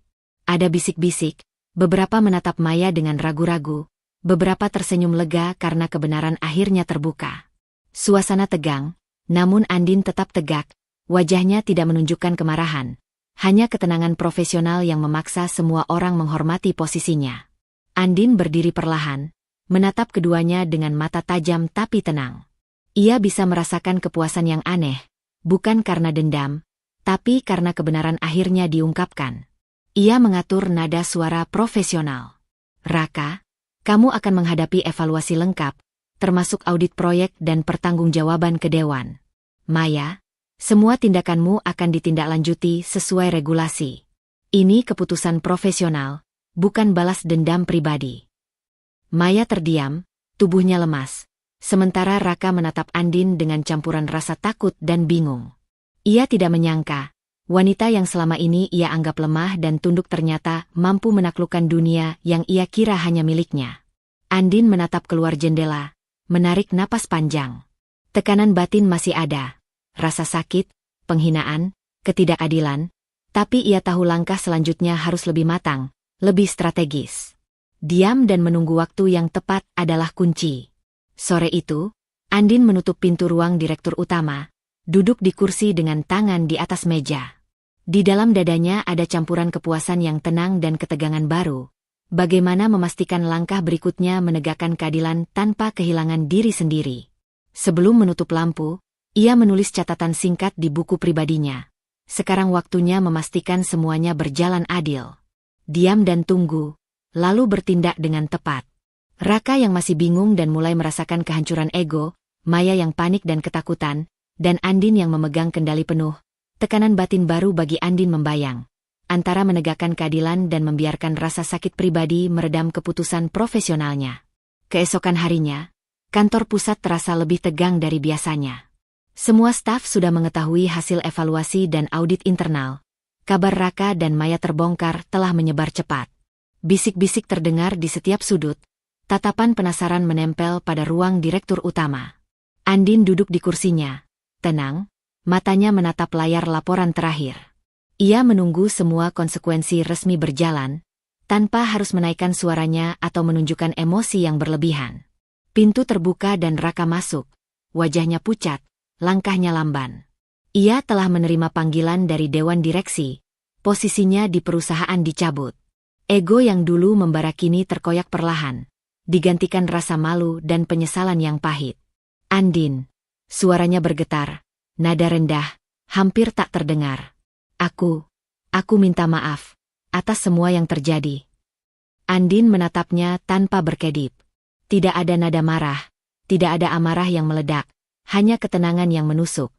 Ada bisik-bisik, beberapa menatap Maya dengan ragu-ragu, beberapa tersenyum lega karena kebenaran akhirnya terbuka. Suasana tegang, namun Andin tetap tegak, wajahnya tidak menunjukkan kemarahan, hanya ketenangan profesional yang memaksa semua orang menghormati posisinya. Andin berdiri perlahan, menatap keduanya dengan mata tajam tapi tenang. Ia bisa merasakan kepuasan yang aneh, bukan karena dendam, tapi karena kebenaran akhirnya diungkapkan. Ia mengatur nada suara profesional. Raka, kamu akan menghadapi evaluasi lengkap, termasuk audit proyek dan pertanggungjawaban ke Dewan. Maya, semua tindakanmu akan ditindaklanjuti sesuai regulasi. Ini keputusan profesional, bukan balas dendam pribadi. Maya terdiam, tubuhnya lemas. Sementara Raka menatap Andin dengan campuran rasa takut dan bingung. Ia tidak menyangka, wanita yang selama ini ia anggap lemah dan tunduk ternyata mampu menaklukkan dunia yang ia kira hanya miliknya. Andin menatap keluar jendela, menarik napas panjang. Tekanan batin masih ada, rasa sakit, penghinaan, ketidakadilan, tapi ia tahu langkah selanjutnya harus lebih matang, lebih strategis. Diam dan menunggu waktu yang tepat adalah kunci. Sore itu, Andin menutup pintu ruang direktur utama, duduk di kursi dengan tangan di atas meja. Di dalam dadanya ada campuran kepuasan yang tenang dan ketegangan baru. Bagaimana memastikan langkah berikutnya menegakkan keadilan tanpa kehilangan diri sendiri. Sebelum menutup lampu, ia menulis catatan singkat di buku pribadinya. Sekarang waktunya memastikan semuanya berjalan adil. Diam dan tunggu, lalu bertindak dengan tepat. Raka yang masih bingung dan mulai merasakan kehancuran ego, Maya yang panik dan ketakutan, dan Andin yang memegang kendali penuh. Tekanan batin baru bagi Andin membayang. Antara menegakkan keadilan dan membiarkan rasa sakit pribadi meredam keputusan profesionalnya. Keesokan harinya, kantor pusat terasa lebih tegang dari biasanya. Semua staf sudah mengetahui hasil evaluasi dan audit internal. Kabar Raka dan Maya terbongkar telah menyebar cepat. Bisik-bisik terdengar di setiap sudut. Tatapan penasaran menempel pada ruang direktur utama. Andin duduk di kursinya, tenang, matanya menatap layar laporan terakhir. Ia menunggu semua konsekuensi resmi berjalan, tanpa harus menaikkan suaranya atau menunjukkan emosi yang berlebihan. Pintu terbuka dan Raka masuk, wajahnya pucat, langkahnya lamban. Ia telah menerima panggilan dari Dewan Direksi, posisinya di perusahaan dicabut. Ego yang dulu membara kini terkoyak perlahan. Digantikan rasa malu dan penyesalan yang pahit. Andin, suaranya bergetar, nada rendah, hampir tak terdengar. Aku minta maaf, atas semua yang terjadi. Andin menatapnya tanpa berkedip. Tidak ada nada marah, tidak ada amarah yang meledak, hanya ketenangan yang menusuk.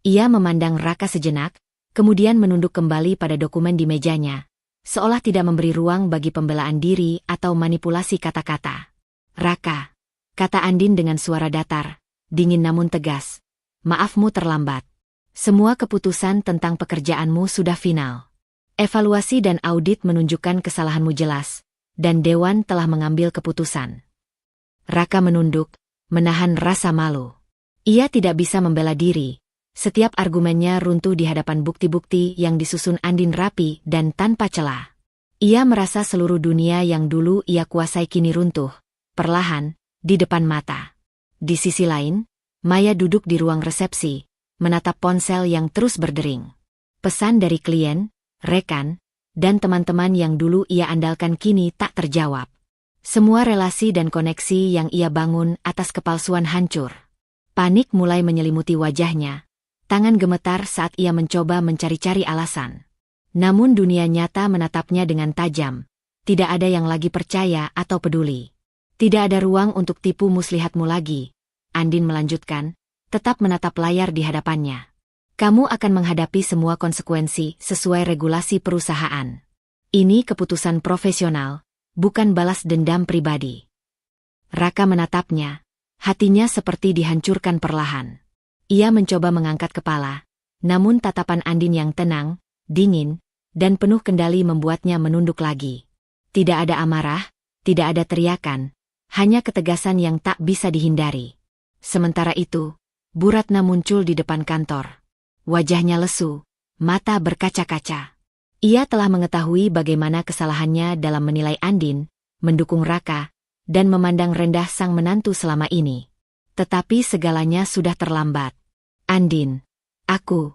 Ia memandang Raka sejenak, kemudian menunduk kembali pada dokumen di mejanya, seolah tidak memberi ruang bagi pembelaan diri atau manipulasi kata-kata. Raka, kata Andin dengan suara datar, dingin namun tegas. Maafmu terlambat. Semua keputusan tentang pekerjaanmu sudah final. Evaluasi dan audit menunjukkan kesalahanmu jelas, dan Dewan telah mengambil keputusan. Raka menunduk, menahan rasa malu. Ia tidak bisa membela diri. Setiap argumennya runtuh di hadapan bukti-bukti yang disusun Andin rapi dan tanpa celah. Ia merasa seluruh dunia yang dulu ia kuasai kini runtuh. Perlahan, di depan mata. Di sisi lain, Maya duduk di ruang resepsi, menatap ponsel yang terus berdering. Pesan dari klien, rekan, dan teman-teman yang dulu ia andalkan kini tak terjawab. Semua relasi dan koneksi yang ia bangun atas kepalsuan hancur. Panik mulai menyelimuti wajahnya. Tangan gemetar saat ia mencoba mencari-cari alasan. Namun dunia nyata menatapnya dengan tajam. Tidak ada yang lagi percaya atau peduli. Tidak ada ruang untuk tipu muslihatmu lagi. Andin melanjutkan, tetap menatap layar di hadapannya. Kamu akan menghadapi semua konsekuensi sesuai regulasi perusahaan. Ini keputusan profesional, bukan balas dendam pribadi. Raka menatapnya, hatinya seperti dihancurkan perlahan. Ia mencoba mengangkat kepala, namun tatapan Andin yang tenang, dingin, dan penuh kendali membuatnya menunduk lagi. Tidak ada amarah, tidak ada teriakan. Hanya ketegasan yang tak bisa dihindari. Sementara itu, Bu Ratna muncul di depan kantor. Wajahnya lesu, mata berkaca-kaca. Ia telah mengetahui bagaimana kesalahannya dalam menilai Andin, mendukung Raka, dan memandang rendah sang menantu selama ini. Tetapi segalanya sudah terlambat. Andin, aku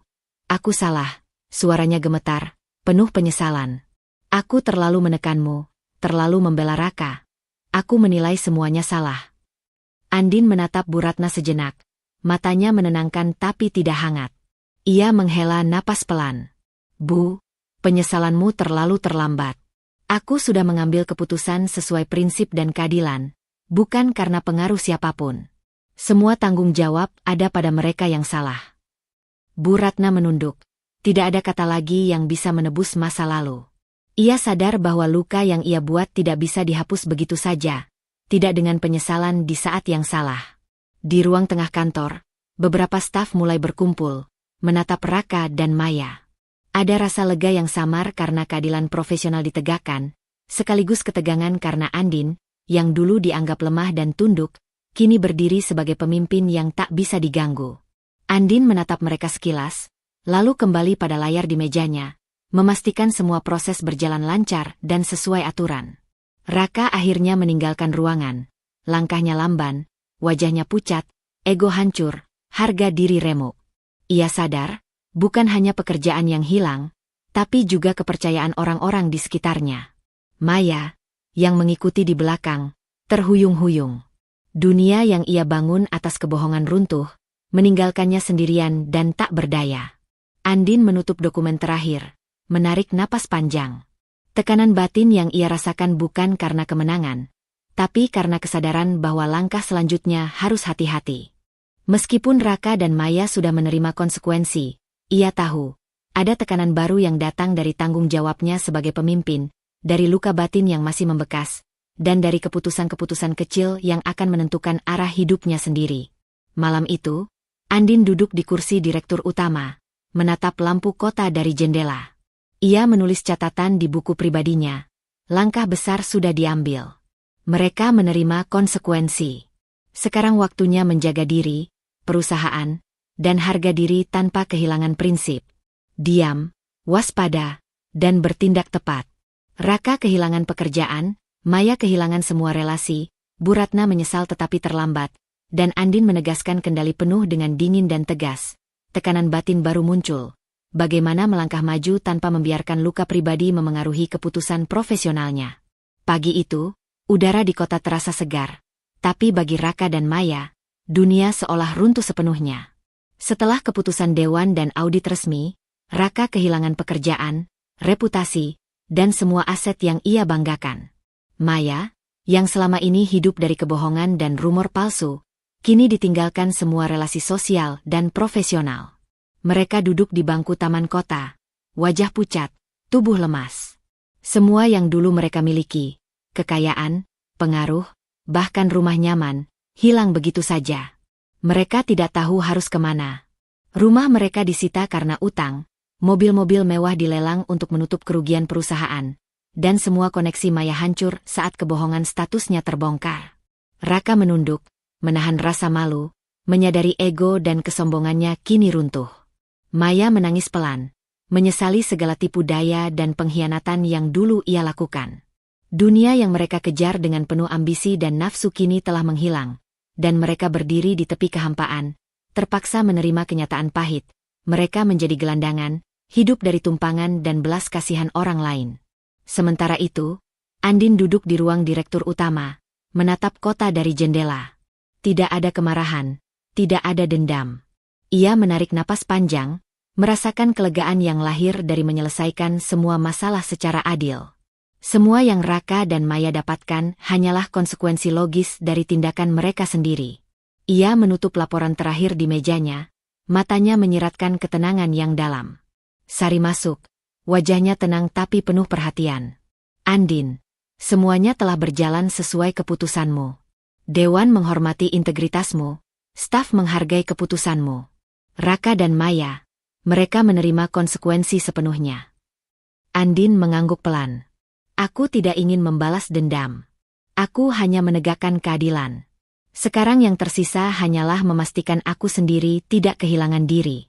salah, suaranya gemetar, penuh penyesalan. Aku terlalu menekanmu, terlalu membela Raka. Aku menilai semuanya salah. Andin menatap Bu Ratna sejenak, matanya menenangkan tapi tidak hangat. Ia menghela napas pelan. Bu, penyesalanmu terlalu terlambat. Aku sudah mengambil keputusan sesuai prinsip dan keadilan, bukan karena pengaruh siapapun. Semua tanggung jawab ada pada mereka yang salah. Bu Ratna menunduk. Tidak ada kata lagi yang bisa menebus masa lalu. Ia sadar bahwa luka yang ia buat tidak bisa dihapus begitu saja, tidak dengan penyesalan di saat yang salah. Di ruang tengah kantor, beberapa staf mulai berkumpul, menatap Raka dan Maya. Ada rasa lega yang samar karena keadilan profesional ditegakkan, sekaligus ketegangan karena Andin, yang dulu dianggap lemah dan tunduk, kini berdiri sebagai pemimpin yang tak bisa diganggu. Andin menatap mereka sekilas, lalu kembali pada layar di mejanya, memastikan semua proses berjalan lancar dan sesuai aturan. Raka akhirnya meninggalkan ruangan, langkahnya lamban, wajahnya pucat, ego hancur, harga diri remuk. Ia sadar, bukan hanya pekerjaan yang hilang, tapi juga kepercayaan orang-orang di sekitarnya. Maya, yang mengikuti di belakang, terhuyung-huyung. Dunia yang ia bangun atas kebohongan runtuh, meninggalkannya sendirian dan tak berdaya. Andin menutup dokumen terakhir, menarik napas panjang. Tekanan batin yang ia rasakan bukan karena kemenangan, tapi karena kesadaran bahwa langkah selanjutnya harus hati-hati. Meskipun Raka dan Maya sudah menerima konsekuensi, ia tahu, ada tekanan baru yang datang dari tanggung jawabnya sebagai pemimpin, dari luka batin yang masih membekas, dan dari keputusan-keputusan kecil yang akan menentukan arah hidupnya sendiri. Malam itu, Andin duduk di kursi direktur utama, menatap lampu kota dari jendela. Ia menulis catatan di buku pribadinya. Langkah besar sudah diambil. Mereka menerima konsekuensi. Sekarang waktunya menjaga diri, perusahaan, dan harga diri tanpa kehilangan prinsip. Diam, waspada, dan bertindak tepat. Raka kehilangan pekerjaan, Maya kehilangan semua relasi, Bu Ratna menyesal tetapi terlambat, dan Andin menegaskan kendali penuh dengan dingin dan tegas. Tekanan batin baru muncul. Bagaimana melangkah maju tanpa membiarkan luka pribadi memengaruhi keputusan profesionalnya. Pagi itu, udara di kota terasa segar. Tapi bagi Raka dan Maya, dunia seolah runtuh sepenuhnya. Setelah keputusan dewan dan audit resmi, Raka kehilangan pekerjaan, reputasi, dan semua aset yang ia banggakan. Maya, yang selama ini hidup dari kebohongan dan rumor palsu, kini ditinggalkan semua relasi sosial dan profesional. Mereka duduk di bangku taman kota, wajah pucat, tubuh lemas. Semua yang dulu mereka miliki, kekayaan, pengaruh, bahkan rumah nyaman, hilang begitu saja. Mereka tidak tahu harus kemana. Rumah mereka disita karena utang, mobil-mobil mewah dilelang untuk menutup kerugian perusahaan, dan semua koneksi Maya hancur saat kebohongan statusnya terbongkar. Raka menunduk, menahan rasa malu, menyadari ego dan kesombongannya kini runtuh. Maya menangis pelan, menyesali segala tipu daya dan pengkhianatan yang dulu ia lakukan. Dunia yang mereka kejar dengan penuh ambisi dan nafsu kini telah menghilang, dan mereka berdiri di tepi kehampaan, terpaksa menerima kenyataan pahit. Mereka menjadi gelandangan, hidup dari tumpangan dan belas kasihan orang lain. Sementara itu, Andin duduk di ruang direktur utama, menatap kota dari jendela. Tidak ada kemarahan, tidak ada dendam. Ia menarik napas panjang, merasakan kelegaan yang lahir dari menyelesaikan semua masalah secara adil. Semua yang Raka dan Maya dapatkan hanyalah konsekuensi logis dari tindakan mereka sendiri. Ia menutup laporan terakhir di mejanya, matanya menyiratkan ketenangan yang dalam. Sari masuk, wajahnya tenang tapi penuh perhatian. Andin, semuanya telah berjalan sesuai keputusanmu. Dewan menghormati integritasmu, staf menghargai keputusanmu. Raka dan Maya, mereka menerima konsekuensi sepenuhnya. Andin mengangguk pelan. Aku tidak ingin membalas dendam. Aku hanya menegakkan keadilan. Sekarang yang tersisa hanyalah memastikan aku sendiri tidak kehilangan diri.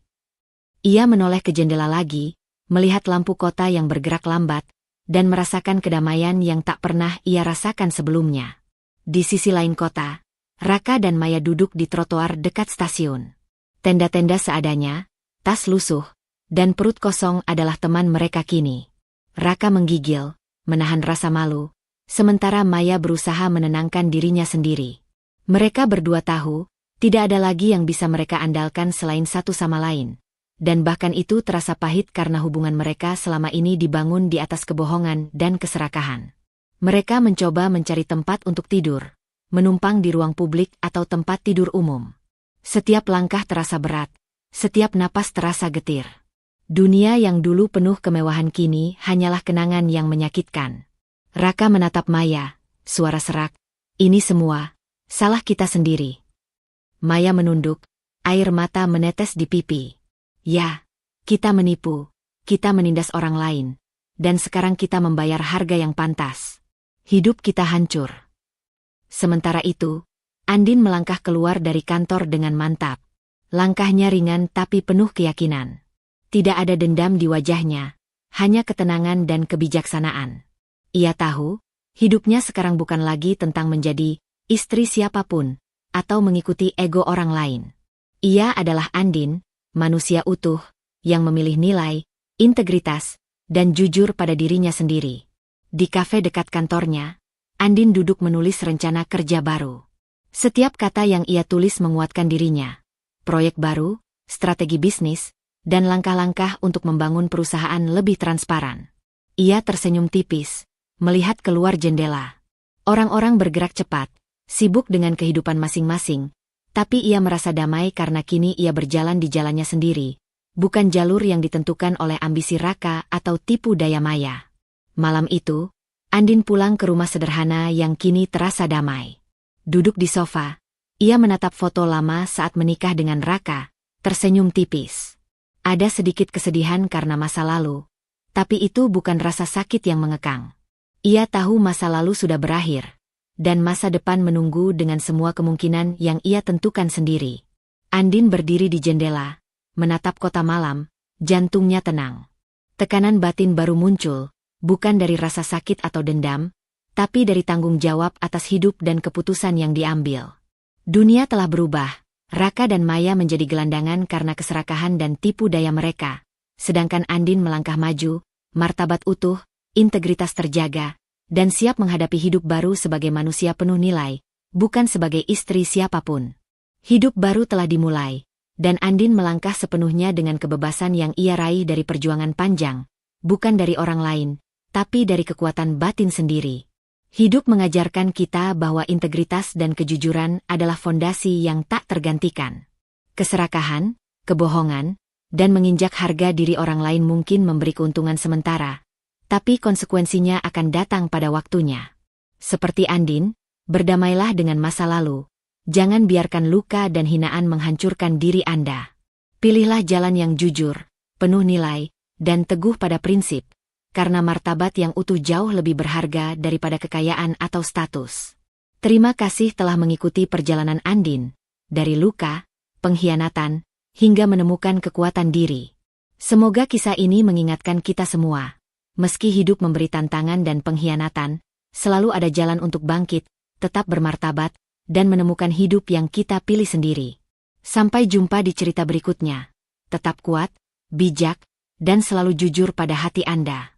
Ia menoleh ke jendela lagi, melihat lampu kota yang bergerak lambat, dan merasakan kedamaian yang tak pernah ia rasakan sebelumnya. Di sisi lain kota, Raka dan Maya duduk di trotoar dekat stasiun. Tenda-tenda seadanya, tas lusuh, dan perut kosong adalah teman mereka kini. Raka menggigil, menahan rasa malu, sementara Maya berusaha menenangkan dirinya sendiri. Mereka berdua tahu, tidak ada lagi yang bisa mereka andalkan selain satu sama lain. Dan bahkan itu terasa pahit karena hubungan mereka selama ini dibangun di atas kebohongan dan keserakahan. Mereka mencoba mencari tempat untuk tidur, menumpang di ruang publik atau tempat tidur umum. Setiap langkah terasa berat, setiap napas terasa getir. Dunia yang dulu penuh kemewahan kini hanyalah kenangan yang menyakitkan. Raka menatap Maya, suara serak, "Ini semua salah kita sendiri." Maya menunduk, air mata menetes di pipi. "Ya, kita menipu, kita menindas orang lain, dan sekarang kita membayar harga yang pantas. Hidup kita hancur." Sementara itu, Andin melangkah keluar dari kantor dengan mantap. Langkahnya ringan tapi penuh keyakinan. Tidak ada dendam di wajahnya, hanya ketenangan dan kebijaksanaan. Ia tahu, hidupnya sekarang bukan lagi tentang menjadi istri siapapun, atau mengikuti ego orang lain. Ia adalah Andin, manusia utuh, yang memilih nilai, integritas, dan jujur pada dirinya sendiri. Di kafe dekat kantornya, Andin duduk menulis rencana kerja baru. Setiap kata yang ia tulis menguatkan dirinya. Proyek baru, strategi bisnis, dan langkah-langkah untuk membangun perusahaan lebih transparan. Ia tersenyum tipis, melihat keluar jendela. Orang-orang bergerak cepat, sibuk dengan kehidupan masing-masing, tapi ia merasa damai karena kini ia berjalan di jalannya sendiri, bukan jalur yang ditentukan oleh ambisi Raka atau tipu daya Maya. Malam itu, Andin pulang ke rumah sederhana yang kini terasa damai. Duduk di sofa, ia menatap foto lama saat menikah dengan Raka, tersenyum tipis. Ada sedikit kesedihan karena masa lalu, tapi itu bukan rasa sakit yang mengekang. Ia tahu masa lalu sudah berakhir, dan masa depan menunggu dengan semua kemungkinan yang ia tentukan sendiri. Andin berdiri di jendela, menatap kota malam, jantungnya tenang. Tekanan batin baru muncul, bukan dari rasa sakit atau dendam, tapi dari tanggung jawab atas hidup dan keputusan yang diambil. Dunia telah berubah, Raka dan Maya menjadi gelandangan karena keserakahan dan tipu daya mereka, sedangkan Andin melangkah maju, martabat utuh, integritas terjaga, dan siap menghadapi hidup baru sebagai manusia penuh nilai, bukan sebagai istri siapapun. Hidup baru telah dimulai, dan Andin melangkah sepenuhnya dengan kebebasan yang ia raih dari perjuangan panjang, bukan dari orang lain, tapi dari kekuatan batin sendiri. Hidup mengajarkan kita bahwa integritas dan kejujuran adalah fondasi yang tak tergantikan. Keserakahan, kebohongan, dan menginjak harga diri orang lain mungkin memberi keuntungan sementara, tapi konsekuensinya akan datang pada waktunya. Seperti Andin, berdamailah dengan masa lalu. Jangan biarkan luka dan hinaan menghancurkan diri Anda. Pilihlah jalan yang jujur, penuh nilai, dan teguh pada prinsip, karena martabat yang utuh jauh lebih berharga daripada kekayaan atau status. Terima kasih telah mengikuti perjalanan Andin, dari luka, pengkhianatan, hingga menemukan kekuatan diri. Semoga kisah ini mengingatkan kita semua. Meski hidup memberi tantangan dan pengkhianatan, selalu ada jalan untuk bangkit, tetap bermartabat, dan menemukan hidup yang kita pilih sendiri. Sampai jumpa di cerita berikutnya. Tetap kuat, bijak, dan selalu jujur pada hati Anda.